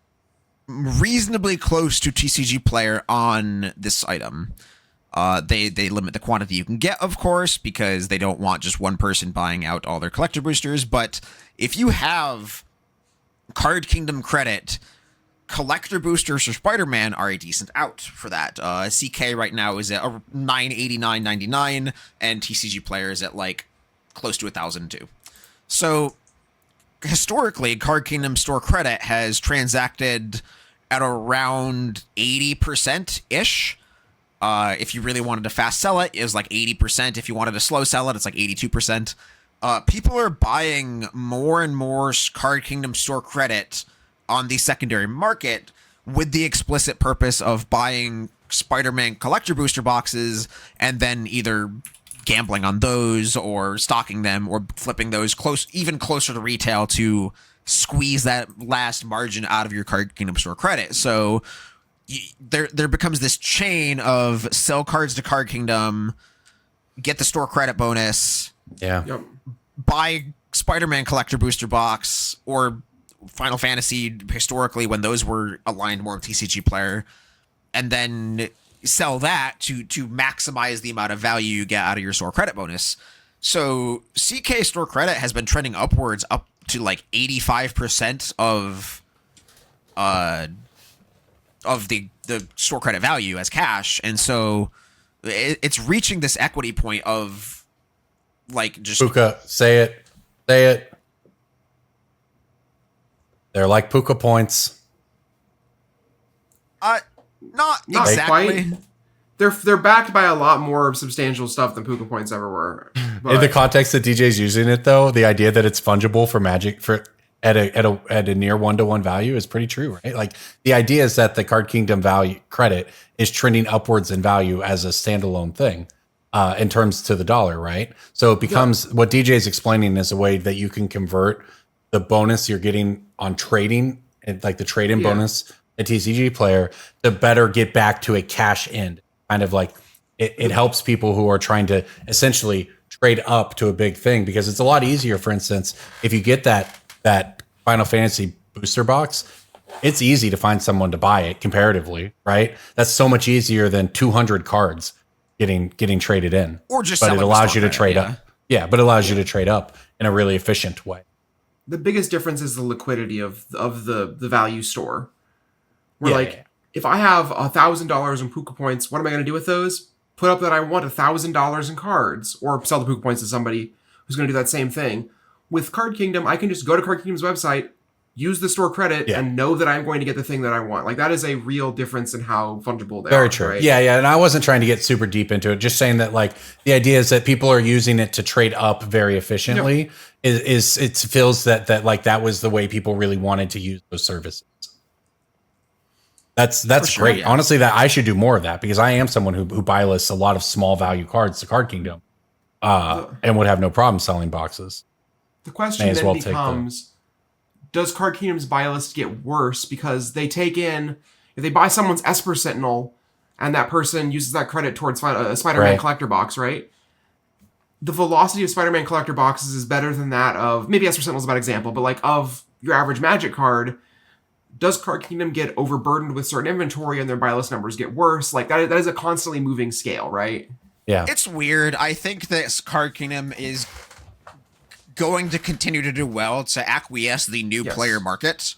reasonably close to TCG Player on this item. They limit the quantity you can get, of course, because they don't want just one person buying out all their collector boosters. But if you have Card Kingdom credit, collector boosters for Spider-Man are a decent out for that. CK right now is at $989.99, and TCG Player is at like close to $1,002. So historically, Card Kingdom store credit has transacted at around 80%-ish. If you really wanted to fast sell it, it was like 80%. If you wanted to slow sell it, it's like 82%. People are buying more and more Card Kingdom store credit on the secondary market with the explicit purpose of buying Spider-Man collector booster boxes and then either gambling on those or stocking them or flipping those even closer to retail to squeeze that last margin out of your Card Kingdom store credit. So there becomes this chain of sell cards to Card Kingdom, get the store credit bonus, buy Spider-Man collector booster box, or Final Fantasy historically when those were aligned more with TCG Player, and then sell that to maximize the amount of value you get out of your store credit bonus. So CK store credit has been trending upwards up to like 85% of the store credit value as cash, and so it's reaching this equity point of like just Puka, say it. They're like Puka points. Not exactly. Quite. They're backed by a lot more substantial stuff than Puka points ever were. But In the context that DJ's using it, though, the idea that it's fungible for Magic at a near 1-to-1 value is pretty true, right? Like the idea is that the Card Kingdom value credit is trending upwards in value as a standalone thing in terms to the dollar, right? So it becomes what DJ is explaining is a way that you can convert the bonus you're getting on trading, and like the trade-in bonus at TCG Player, to better get back to a cash end. Kind of like it helps people who are trying to essentially trade up to a big thing, because it's a lot easier, for instance, if you get that Final Fantasy booster box, it's easy to find someone to buy it comparatively, right? That's so much easier than 200 cards getting traded in. Or just but it selling the allows stock you to credit, trade yeah. up. Yeah, but it allows you to trade up in a really efficient way. The biggest difference is the liquidity of the value store. Where if I have $1,000 in Puka points, what am I going to do with those? Put up that I want $1,000 in cards, or sell the Puka points to somebody who's going to do that same thing. With Card Kingdom, I can just go to Card Kingdom's website, use the store credit, and know that I'm going to get the thing that I want. Like, that is a real difference in how fungible they are. Very true. Right? Yeah. And I wasn't trying to get super deep into it. Just saying that, like, the idea is that people are using it to trade up very efficiently. Is it feels that like that was the way people really wanted to use those services. That's great. Yeah. Honestly, that I should do more of that, because I am someone who buy lists a lot of small value cards to Card Kingdom, and would have no problem selling boxes. The question then becomes, does Card Kingdom's buy list get worse because they take in, if they buy someone's Esper Sentinel and that person uses that credit towards a Spider-Man collector box, right? The velocity of Spider-Man collector boxes is better than that of, maybe Esper Sentinel is a bad example, but like of your average Magic card. Does Card Kingdom get overburdened with certain inventory and their buy list numbers get worse? Like, that is a constantly moving scale, right? Yeah. It's weird. I think that Card Kingdom is going to continue to do well to acquiesce the new player market.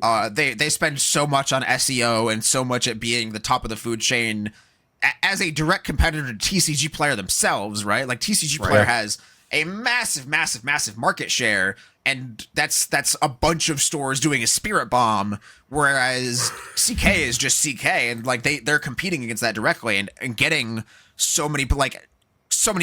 They spend so much on SEO and so much at being the top of the food chain as a direct competitor to TCG Player themselves, right? Like, TCG Player has a massive market share, and that's a bunch of stores doing a Spirit Bomb, whereas CK is just CK, and like they're competing against that directly and getting so many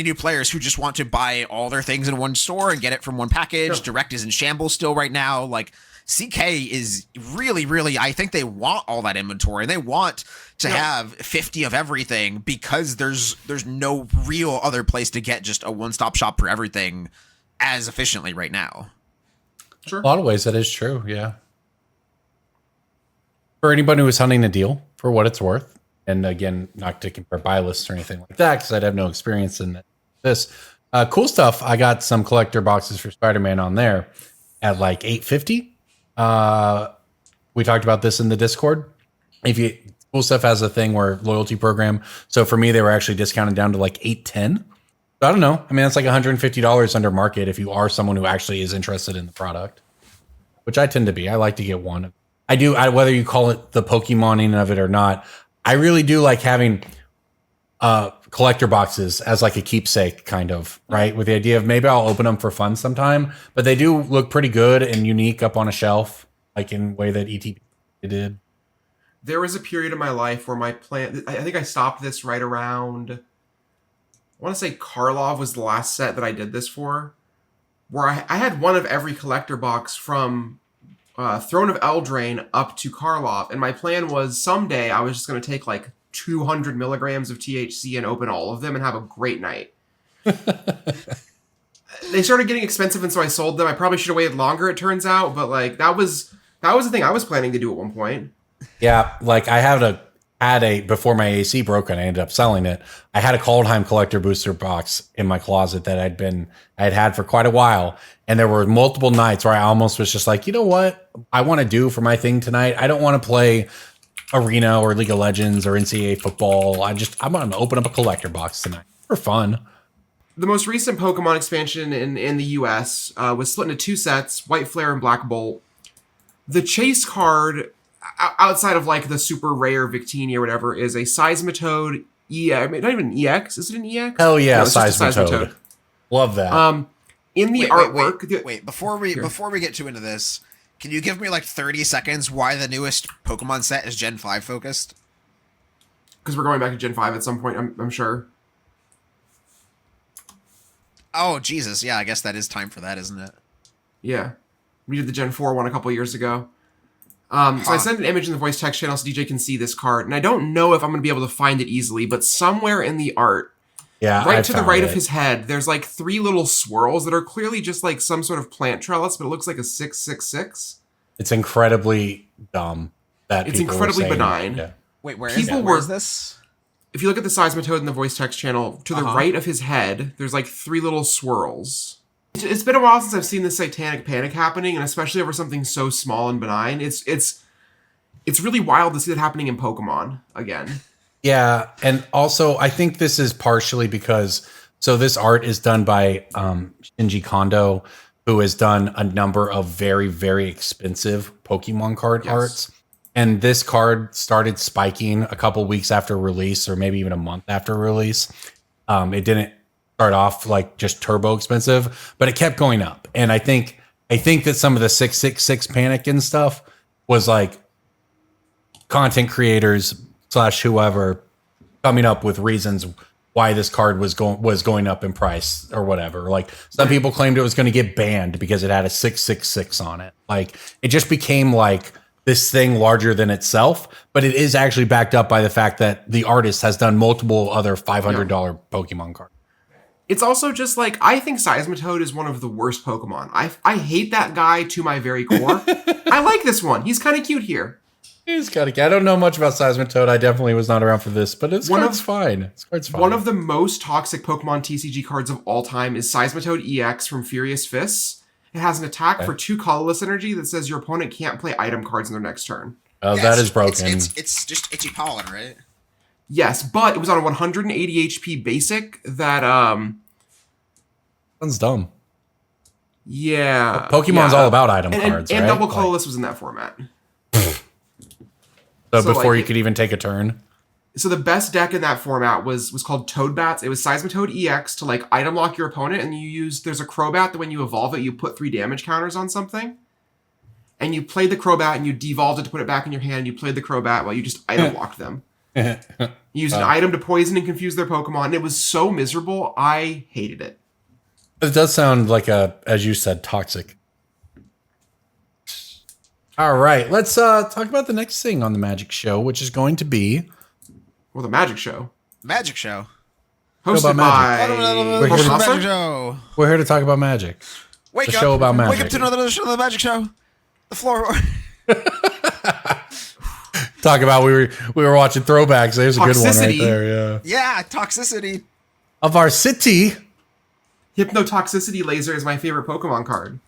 new players who just want to buy all their things in one store and get it from one package. Direct is in shambles still right now. Like, CK is really, I think they want all that inventory, and they want to have 50 of everything, because there's no real other place to get just a one-stop shop for everything as efficiently right now. Sure. A lot of ways that is true, yeah. For anybody who is hunting a deal, for what it's worth, and again, not to compare buy lists or anything like that, because I'd have no experience in this. Cool stuff. I got some collector boxes for Spider-Man on there at like $8.50. We talked about this in the Discord. Cool Stuff has a thing where loyalty program. So for me, they were actually discounted down to like $8.10. I don't know. I mean, that's like $150 under market if you are someone who actually is interested in the product, which I tend to be. I like to get one. Whether you call it the Pokemoning of it or not, I really do like having collector boxes as like a keepsake, kind of, right? With the idea of maybe I'll open them for fun sometime, but they do look pretty good and unique up on a shelf, like in a way that ETB did. There was a period in my life where my plan, I think I stopped this right around, I want to say Karlov was the last set that I did this for, where I had one of every collector box from Throne of Eldraine up to Karlov, and my plan was someday I was just going to take like 200 milligrams of THC and open all of them and have a great night. They started getting expensive, and so I sold them. I probably should have waited longer, it turns out, but like that was the thing I was planning to do at one point. Yeah, like I had a before my AC broke and I ended up selling it. I had a Kaldheim collector booster box in my closet that I'd had for quite a while, and there were multiple nights where I almost was just like, you know what I want to do for my thing tonight? I don't want to play Arena or League of Legends or NCAA football. I'm going to open up a collector box tonight for fun. The most recent Pokemon expansion in the US was split into two sets, White Flare and Black Bolt. The chase card, outside of like the super rare Victini or whatever, is a Seismitoad EX. Not even an EX. Is it an EX? Hell yeah, no, Seismitoad. Love that. In the artwork... Wait, before we get too into this, can you give me like 30 seconds why the newest Pokemon set is Gen 5 focused? Because we're going back to Gen 5 at some point, I'm sure. Oh, Jesus. Yeah, I guess that is time for that, isn't it? Yeah. We did the Gen 4 one a couple years ago. So I sent an image in the voice text channel so DJ can see this card, and I don't know if I'm going to be able to find it easily, but somewhere in the art, right to the right of his head, there's like three little swirls that are clearly just like some sort of plant trellis, but it looks like a 666. It's incredibly dumb. It's incredibly benign. Yeah. Wait, where is this? If you look at the Seismitoad in the voice text channel, to the right of his head, there's like three little swirls. It's been a while since I've seen this satanic panic happening, and especially over something so small and benign. It's really wild to see that happening in Pokemon again. Yeah, and also I think this is partially because this art is done by Shinji Kondo, who has done a number of very, very expensive Pokemon card arts. And this card started spiking a couple weeks after release, or maybe even a month after release. It didn't start off like just turbo expensive, but it kept going up. And I think that some of the 666 panic and stuff was like content creators / whoever coming up with reasons why this card was going up in price or whatever. Like some people claimed it was going to get banned because it had a 666 on it. Like it just became like this thing larger than itself, but it is actually backed up by the fact that the artist has done multiple other $500 Pokemon cards. It's also just like, I think Seismitoad is one of the worst Pokemon. I hate that guy to my very core. I like this one. He's kind of cute here. He's kind of cute. I don't know much about Seismitoad. I definitely was not around for this, but it's fine. It's fine. One of the most toxic Pokemon TCG cards of all time is Seismitoad EX from Furious Fists. It has an attack for 2 colorless energy that says your opponent can't play item cards in their next turn. Oh, that is broken. It's just itchy pollen, right? Yes, but it was on a 180 HP basic that sounds dumb. Yeah. Pokemon's all about item cards, and right? double colorless was in that format. So before you could even take a turn. So the best deck in that format was called Toadbats. It was Seismitoad EX to like item lock your opponent, and there's a Crobat that when you evolve it, you put 3 damage counters on something. And you played the Crobat and you devolved it to put it back in your hand. You played the Crobat while you just item locked them. You used an item to poison and confuse their Pokemon. And it was so miserable. I hated it. It does sound like as you said, toxic. All right, let's talk about the next thing on the Magic Show, which is going to be... Well, the Magic Show. Magic Show. Hosted by... Magic Show. We're here to talk about magic. Wake the up. Show about magic. Wake up to another show of the Magic Show. The floor. Talk about we were watching throwbacks. There's a good one right there. Yeah. Yeah, toxicity. Of our city. Hypnotoxicity Laser is my favorite Pokemon card.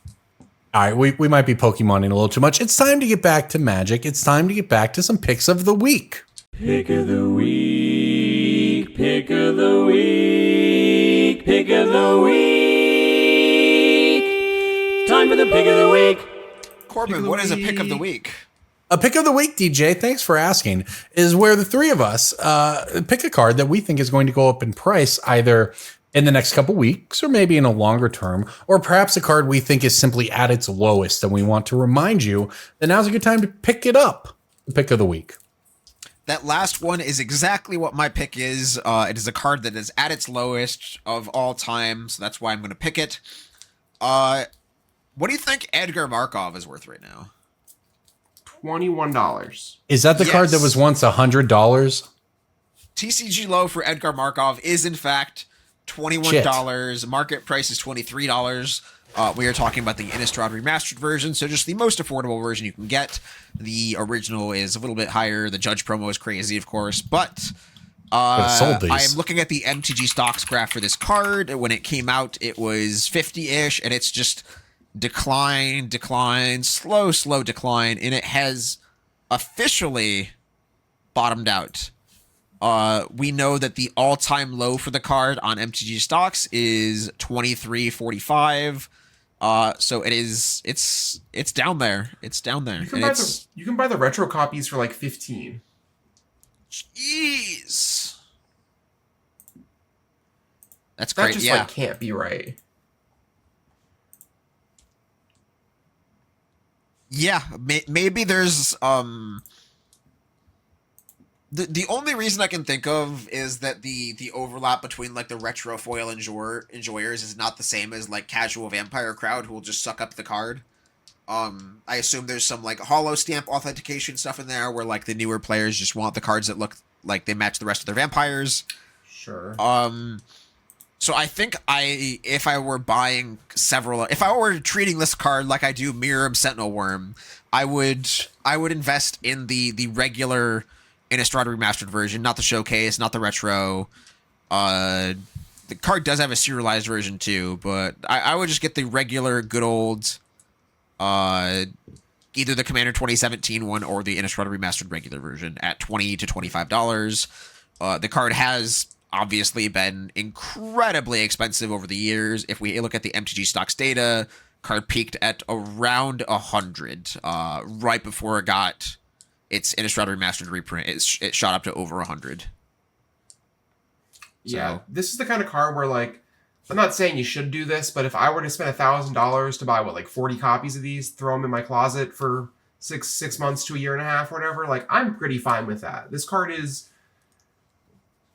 All right, we might be Pokemoning a little too much. It's time to get back to Magic. It's time to get back to some picks of the week. Pick of the week, pick of the week, pick of the week. Time for the pick of the week. Corbin, what is a pick of the week? A pick of the week, DJ, thanks for asking, is where the three of us pick a card that we think is going to go up in price either in the next couple weeks or maybe in a longer term, or perhaps a card we think is simply at its lowest and we want to remind you that now's a good time to pick it up. The pick of the week. That last one is exactly what my pick is. It is a card that is at its lowest of all time, so that's why I'm going to pick it. What do you think Edgar Markov is worth right now? $21. Is that the card that was once $100? TCG low for Edgar Markov is in fact $21. Market price is $23. We are talking about the Innistrad remastered version, so just the most affordable version you can get. The original is a little bit higher. The Judge promo is crazy, of course, but I am looking at the MTGstocks graph for this card. When it came out, it was 50-ish, and it's just decline, slow decline, and it has officially bottomed out. We know that the all-time low for the card on MTGstocks is 23.45. So it's down there. It's down there. You can buy the retro copies for like 15. Jeez. That's great. That just like can't be right. Yeah, maybe there's The only reason I can think of is that the overlap between like the retro foil enjoyers is not the same as like casual vampire crowd who will just suck up the card. I assume there's some like holo stamp authentication stuff in there where like the newer players just want the cards that look like they match the rest of their vampires. Sure. So I think if I were treating this card like I do Mirror Sentinel Worm, I would invest in the regular Innistrad remastered version, not the showcase, not the retro. the card does have a serialized version too, but I would just get the regular good old, either the Commander 2017 one or the Innistrad Remastered regular version at $20 to $25. The card has obviously been incredibly expensive over the years. If we look at the MTGstocks data, card peaked at around 100 right before it got its Innistrad Remastered reprint. It shot up to over 100. Yeah, this is the kind of card where, like, I'm not saying you should do this, but if I were to spend $1,000 to buy, 40 copies of these, throw them in my closet for six months to a year and a half, or whatever, like, I'm pretty fine with that. This card is...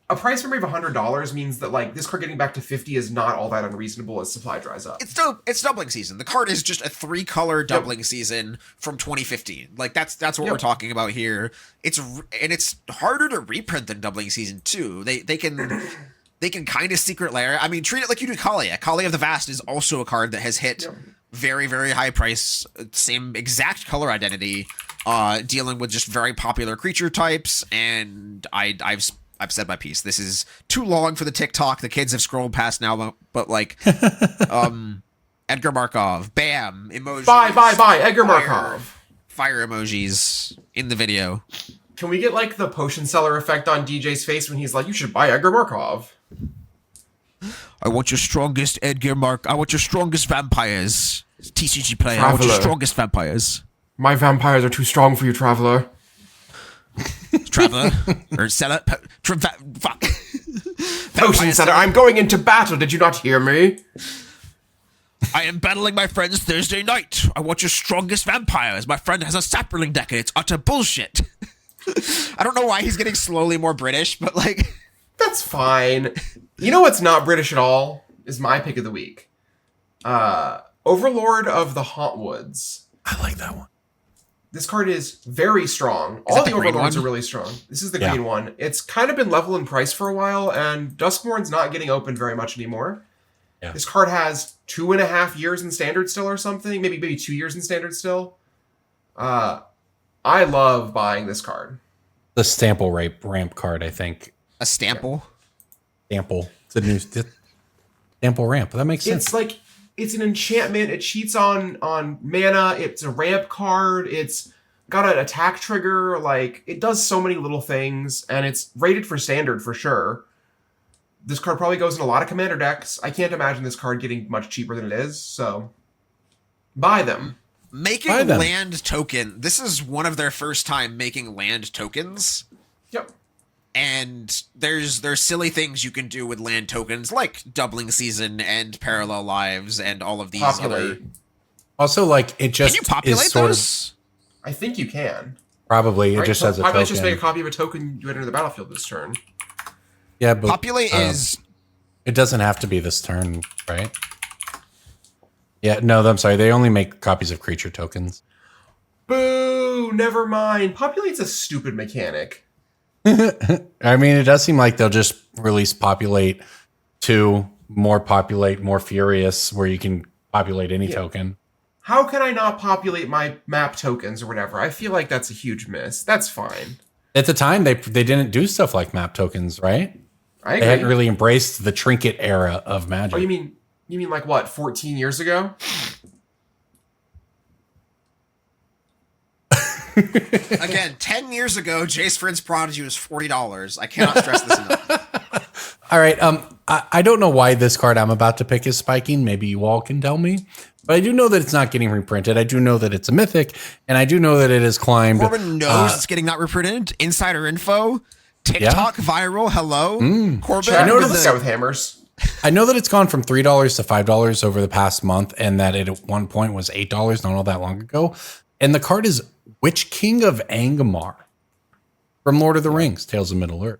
A price memory of $100 means that, like, this card getting back to 50 is not all that unreasonable as supply dries up. It's doubling season. The card is just a 3-color doubling season from 2015. Like, that's what we're talking about here. It's harder to reprint than doubling season too. They can kind of secret layer. I mean, treat it like you do Kaalia. Kaalia of the Vast is also a card that has hit very, very high price, same exact color identity, dealing with just very popular creature types. And I've said my piece. This is too long for the TikTok. The kids have scrolled past now, but like, Edgar Markov, bam, emojis. Bye, Edgar Markov. Fire emojis in the video. Can we get, like, the potion seller effect on DJ's face when he's like, you should buy Edgar Markov? I want your strongest I want your strongest vampires. TCG player. Traveler. I want your strongest vampires. My vampires are too strong for you, Traveler. Traveler or seller. Fuck. Potion seller, I'm going into battle. Did you not hear me? I am battling my friends Thursday night. I want your strongest vampires. My friend has a sapling deck and it's utter bullshit. I don't know why he's getting slowly more British, but like... That's fine. You know what's not British at all? Is my pick of the week. Overlord of the Hauntwoods. I like that one. This card is very strong. All the Overlords are really strong. This is the green one. It's kind of been level in price for a while, and Duskmourn's not getting opened very much anymore. Yeah. This card has 2.5 years in Standard still or something. Maybe 2 years in Standard still. I love buying this card. The Stample ramp card, I think. A Stample? Stample. It's a new Stample ramp. That makes sense. It's like... It's an enchantment. It cheats on mana. It's a ramp card. It's got an attack trigger. Like, it does so many little things, and it's rated for Standard for sure. This card probably goes in a lot of Commander decks. I can't imagine this card getting much cheaper than it is, so buy them. Making land token. This is one of their first time making land tokens. Yep. And there's silly things you can do with land tokens, like doubling season and parallel lives and all of these other. Also, like, it just can you populate is sort those? I think you can. Probably. It just has a token. Populate just make a copy of a token you enter the battlefield this turn. Yeah, but populate is. It doesn't have to be this turn, right? Yeah, no, I'm sorry. They only make copies of creature tokens. Boo! Never mind. Populate's a stupid mechanic. I mean, it does seem like they'll just release Populate 2, more Populate, more Furious, where you can populate any token. How can I not populate my map tokens or whatever? I feel like that's a huge miss. That's fine. At the time, they didn't do stuff like map tokens, right? I agree. They hadn't really embraced the trinket era of Magic. Oh, you mean like what, 14 years ago? Again, 10 years ago, Jace Friend's Prodigy was $40. I cannot stress this enough. All right. I don't know why this card I'm about to pick is spiking. Maybe you all can tell me. But I do know that it's not getting reprinted. I do know that it's a mythic, and I do know that it has climbed. Corbin knows it's getting not reprinted. Insider info. TikTok viral. Hello. Corbin. I know this guy with hammers. I know that it's gone from $3 to $5 over the past month, and that it at one point was $8 not all that long ago. And the card is Witch King of Angmar from Lord of the Rings, Tales of Middle-earth.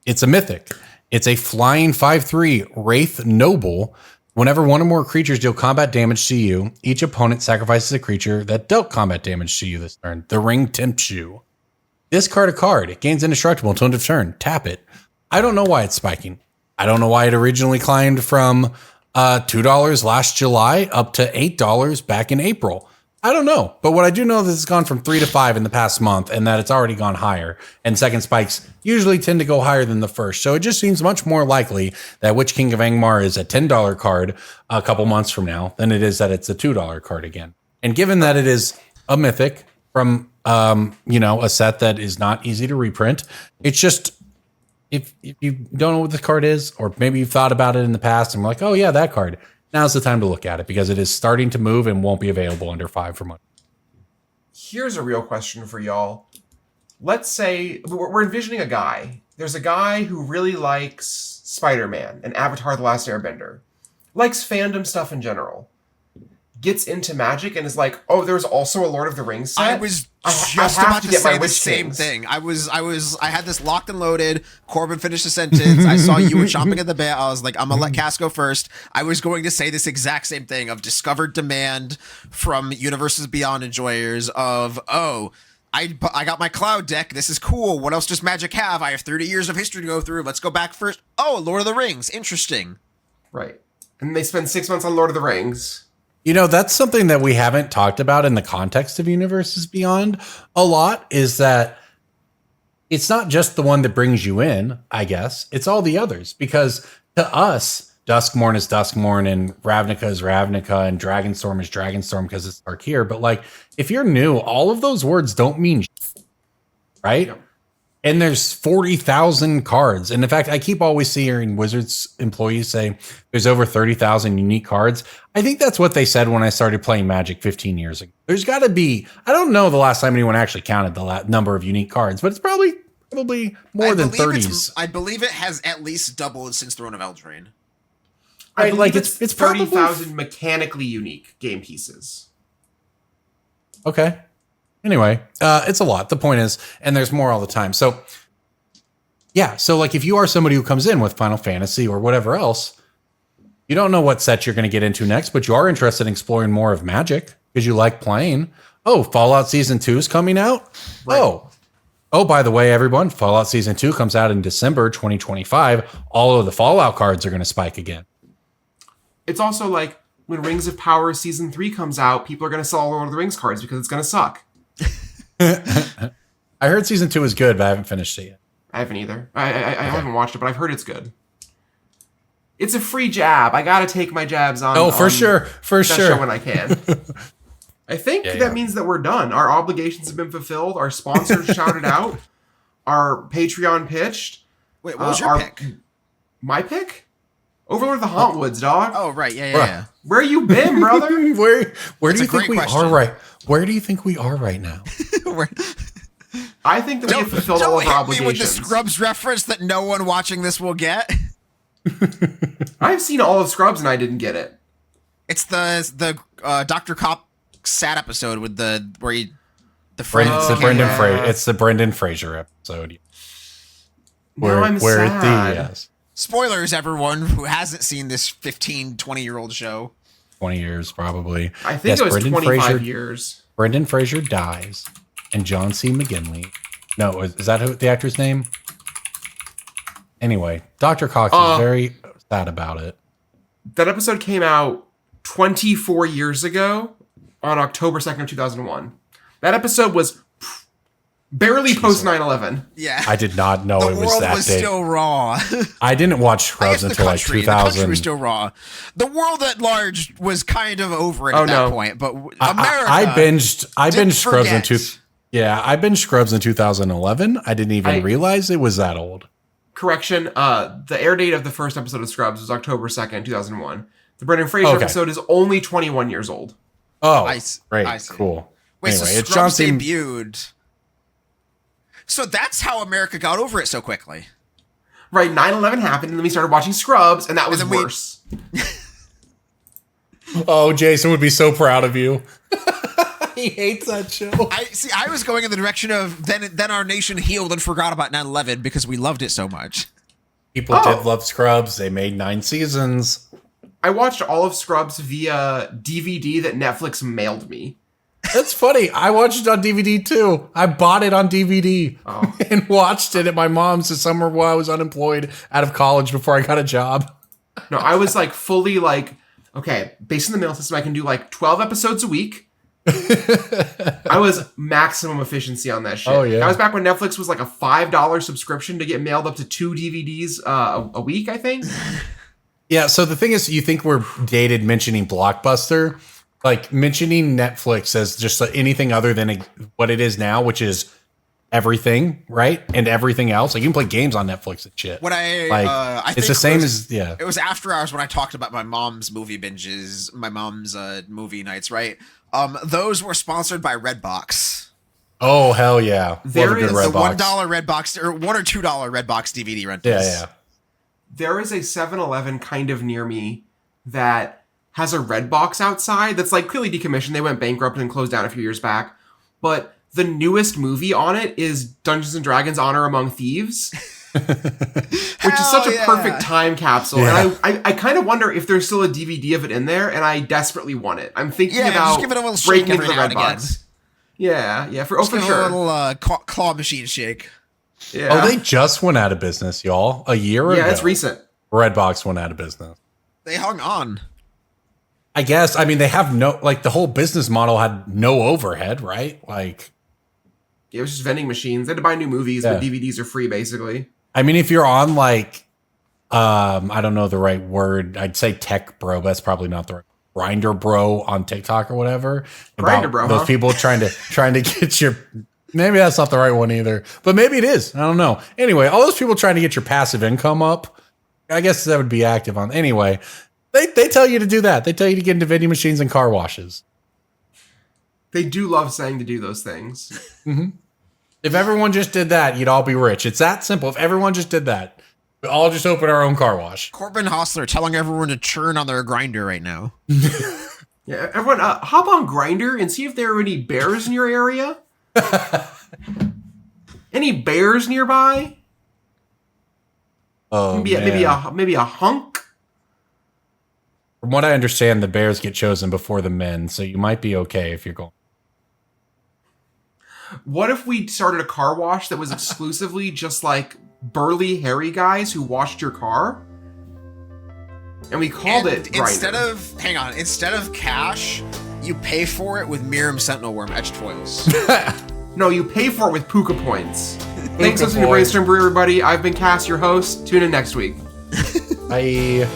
It's a mythic. It's a flying 5/3 Wraith Noble. Whenever one or more creatures deal combat damage to you, each opponent sacrifices a creature that dealt combat damage to you this turn. The ring tempts you. Discard a card. It gains indestructible until end of turn. Tap it. I don't know why it's spiking. I don't know why it originally climbed from $2 last July up to $8 back in April. I don't know. But what I do know is it's gone from 3 to 5 in the past month and that it's already gone higher. And second spikes usually tend to go higher than the first. So it just seems much more likely that Witch King of Angmar is a $10 card a couple months from now than it is that it's a $2 card again. And given that it is a mythic from, a set that is not easy to reprint, it's just, if you don't know what the card is, or maybe you've thought about it in the past and we're like, oh yeah, that card. Now's the time to look at it because it is starting to move and won't be available under 5 for money. Here's a real question for y'all. Let's say we're envisioning a guy. There's a guy who really likes Spiderman and Avatar: The Last Airbender. Likes fandom stuff in general. Gets into Magic and is like, oh, there's also a Lord of the Rings set? I was just about to say the same thing. I had this locked and loaded. Corbin finished the sentence. I saw you were chomping at the bit. I was like, I'm gonna let Cass go first. I was going to say this exact same thing of discovered demand from Universes Beyond enjoyers of, I got my cloud deck. This is cool. What else does Magic have? I have 30 years of history to go through. Let's go back first. Oh, Lord of the Rings. Interesting. Right. And they spend 6 months on Lord of the Rings. That's something that we haven't talked about in the context of Universes Beyond a lot, is that it's not just the one that brings you in, I guess. It's all the others. Because to us, Duskmourn is Duskmourn and Ravnica is Ravnica and Dragonstorm is Dragonstorm because it's Darkir. But if you're new, all of those words don't mean shit, right? Yep. And there's 40,000 cards. And in fact, I keep always hearing Wizards employees say there's over 30,000 unique cards. I think that's what they said when I started playing Magic 15 years ago. There's got to be, I don't know the last time anyone actually counted the number of unique cards, but it's probably more than 30s. I believe it has at least doubled since Throne of Eldraine. I believe it's 30,000 mechanically unique game pieces. Okay. Anyway, it's a lot. The point is, and there's more all the time. So, yeah. So, if you are somebody who comes in with Final Fantasy or whatever else, you don't know what set you're going to get into next, but you are interested in exploring more of Magic because you like playing. Oh, Fallout Season 2 is coming out? Right. Oh, by the way, everyone, Fallout Season 2 comes out in December 2025. All of the Fallout cards are going to spike again. It's also when Rings of Power Season 3 comes out, people are going to sell all Lord of the Rings cards because it's going to suck. I heard Season 2 is good, but I haven't finished it yet. I haven't either. I haven't watched it, but I've heard it's good. It's a free jab. I gotta take my jabs on. Oh, for sure. Show when I can. I think that means that we're done. Our obligations have been fulfilled. Our sponsors shouted out. Our Patreon pitched. Wait, what was your pick? My pick? Overlord of the Hauntwoods, dog. Oh, right. Yeah. Where you been, brother? Where do you think we are right? Where do you think we are right now? I think that we have fulfilled all of our obligations. Don't hit me with the Scrubs reference that no one watching this will get. I've seen all of Scrubs and I didn't get it. It's the Dr. Cop sad episode with it's the Brendan Fraser episode. Now I'm sad. Spoilers, everyone who hasn't seen this 15, 20-year-old show. 20 years, probably. I think it was 25 years. Brendan Fraser dies, and John C. McGinley. No, is that the actor's name? Anyway, Dr. Cox is very sad about it. That episode came out 24 years ago on October 2nd, 2001. That episode was barely post 9/11. Yeah. I did not know it was that day. The world was still raw. I didn't watch Scrubs until 2000. The country was still raw. The world at large was kind of over it at that point, but America I binged Scrubs I binged Scrubs in 2011. I didn't even realize it was that old. Correction, the air date of the first episode of Scrubs was October 2nd, 2001. The Brendan Fraser episode is only 21 years old. Oh, great. Cool. Wait, anyway, so Scrubs debuted. So that's how America got over it so quickly. Right, 9/11 happened, and then we started watching Scrubs, and that was worse. Oh, Jason would be so proud of you. He hates that show. I was going in the direction of then our nation healed and forgot about 9/11 because we loved it so much. People did love Scrubs. They made 9 seasons. I watched all of Scrubs via DVD that Netflix mailed me. That's funny. I watched it on DVD too. I bought it on DVD and watched it at my mom's this summer while I was unemployed out of college before I got a job. No, I was fully okay, based on the mail system, I can do 12 episodes a week. I was maximum efficiency on that shit. Oh, yeah. That was back when Netflix was like a $5 subscription to get mailed up to 2 DVDs a week, I think. Yeah, so the thing is, you think we're dated mentioning Blockbuster, like mentioning Netflix as just anything other than what it is now, which is everything, right? And everything else. Like you can play games on Netflix and shit. When I it's think the same as it was after hours when I talked about my mom's movie binges, my mom's movie nights, right? Those were sponsored by Redbox. Oh hell yeah! There Love a good is The Redbox. $1 Redbox or $1 or $2 Redbox DVD rentals. Yeah. There is a 7-Eleven kind of near me that has a Redbox outside that's like clearly decommissioned. They went bankrupt and closed down a few years back. But the newest movie on it is Dungeons and Dragons Honor Among Thieves, which is such a perfect time capsule. Yeah. And I kind of wonder if there's still a DVD of it in there, and I desperately want it. I'm thinking Yeah, about just give it a little shake breaking into every the now and again. Redbox. Yeah, for Just for give it a sure. little claw machine shake. Yeah. Oh, they just went out of business, y'all. A year ago. Yeah, it's recent. Redbox went out of business. They hung on. I guess. I mean, they have the whole business model had no overhead, right? Like, It was just vending machines. They had to buy new movies, but DVDs are free, basically. I mean, if you're on like, I don't know the right word. I'd say tech bro, but that's probably not the right. Grinder bro on TikTok or whatever. Grindr bro, those huh? people trying to get your. Maybe that's not the right one either, but maybe it is. I don't know. Anyway, all those people trying to get your passive income up. I guess that would be active on. Anyway, they tell you to do that. They tell you to get into vending machines and car washes. They do love saying to do those things. If everyone just did that, you'd all be rich. It's that simple. If everyone just did that, we'd all just open our own car wash. Corbin Hostler telling everyone to churn on their grinder right now. Yeah, everyone, hop on Grindr and see if there are any bears in your area. Any bears nearby? Oh, Maybe a hunk. From what I understand, the bears get chosen before the men, so you might be okay if you're going. What if we started a car wash that was exclusively just like burly, hairy guys who washed your car? And we called it Grindr. Instead of cash, you pay for it with Miram Sentinel Worm etched foils. No, you pay for it with Puka points. Thanks for listening to Brainstorm Brewery, everybody. I've been Cass, your host. Tune in next week. Bye.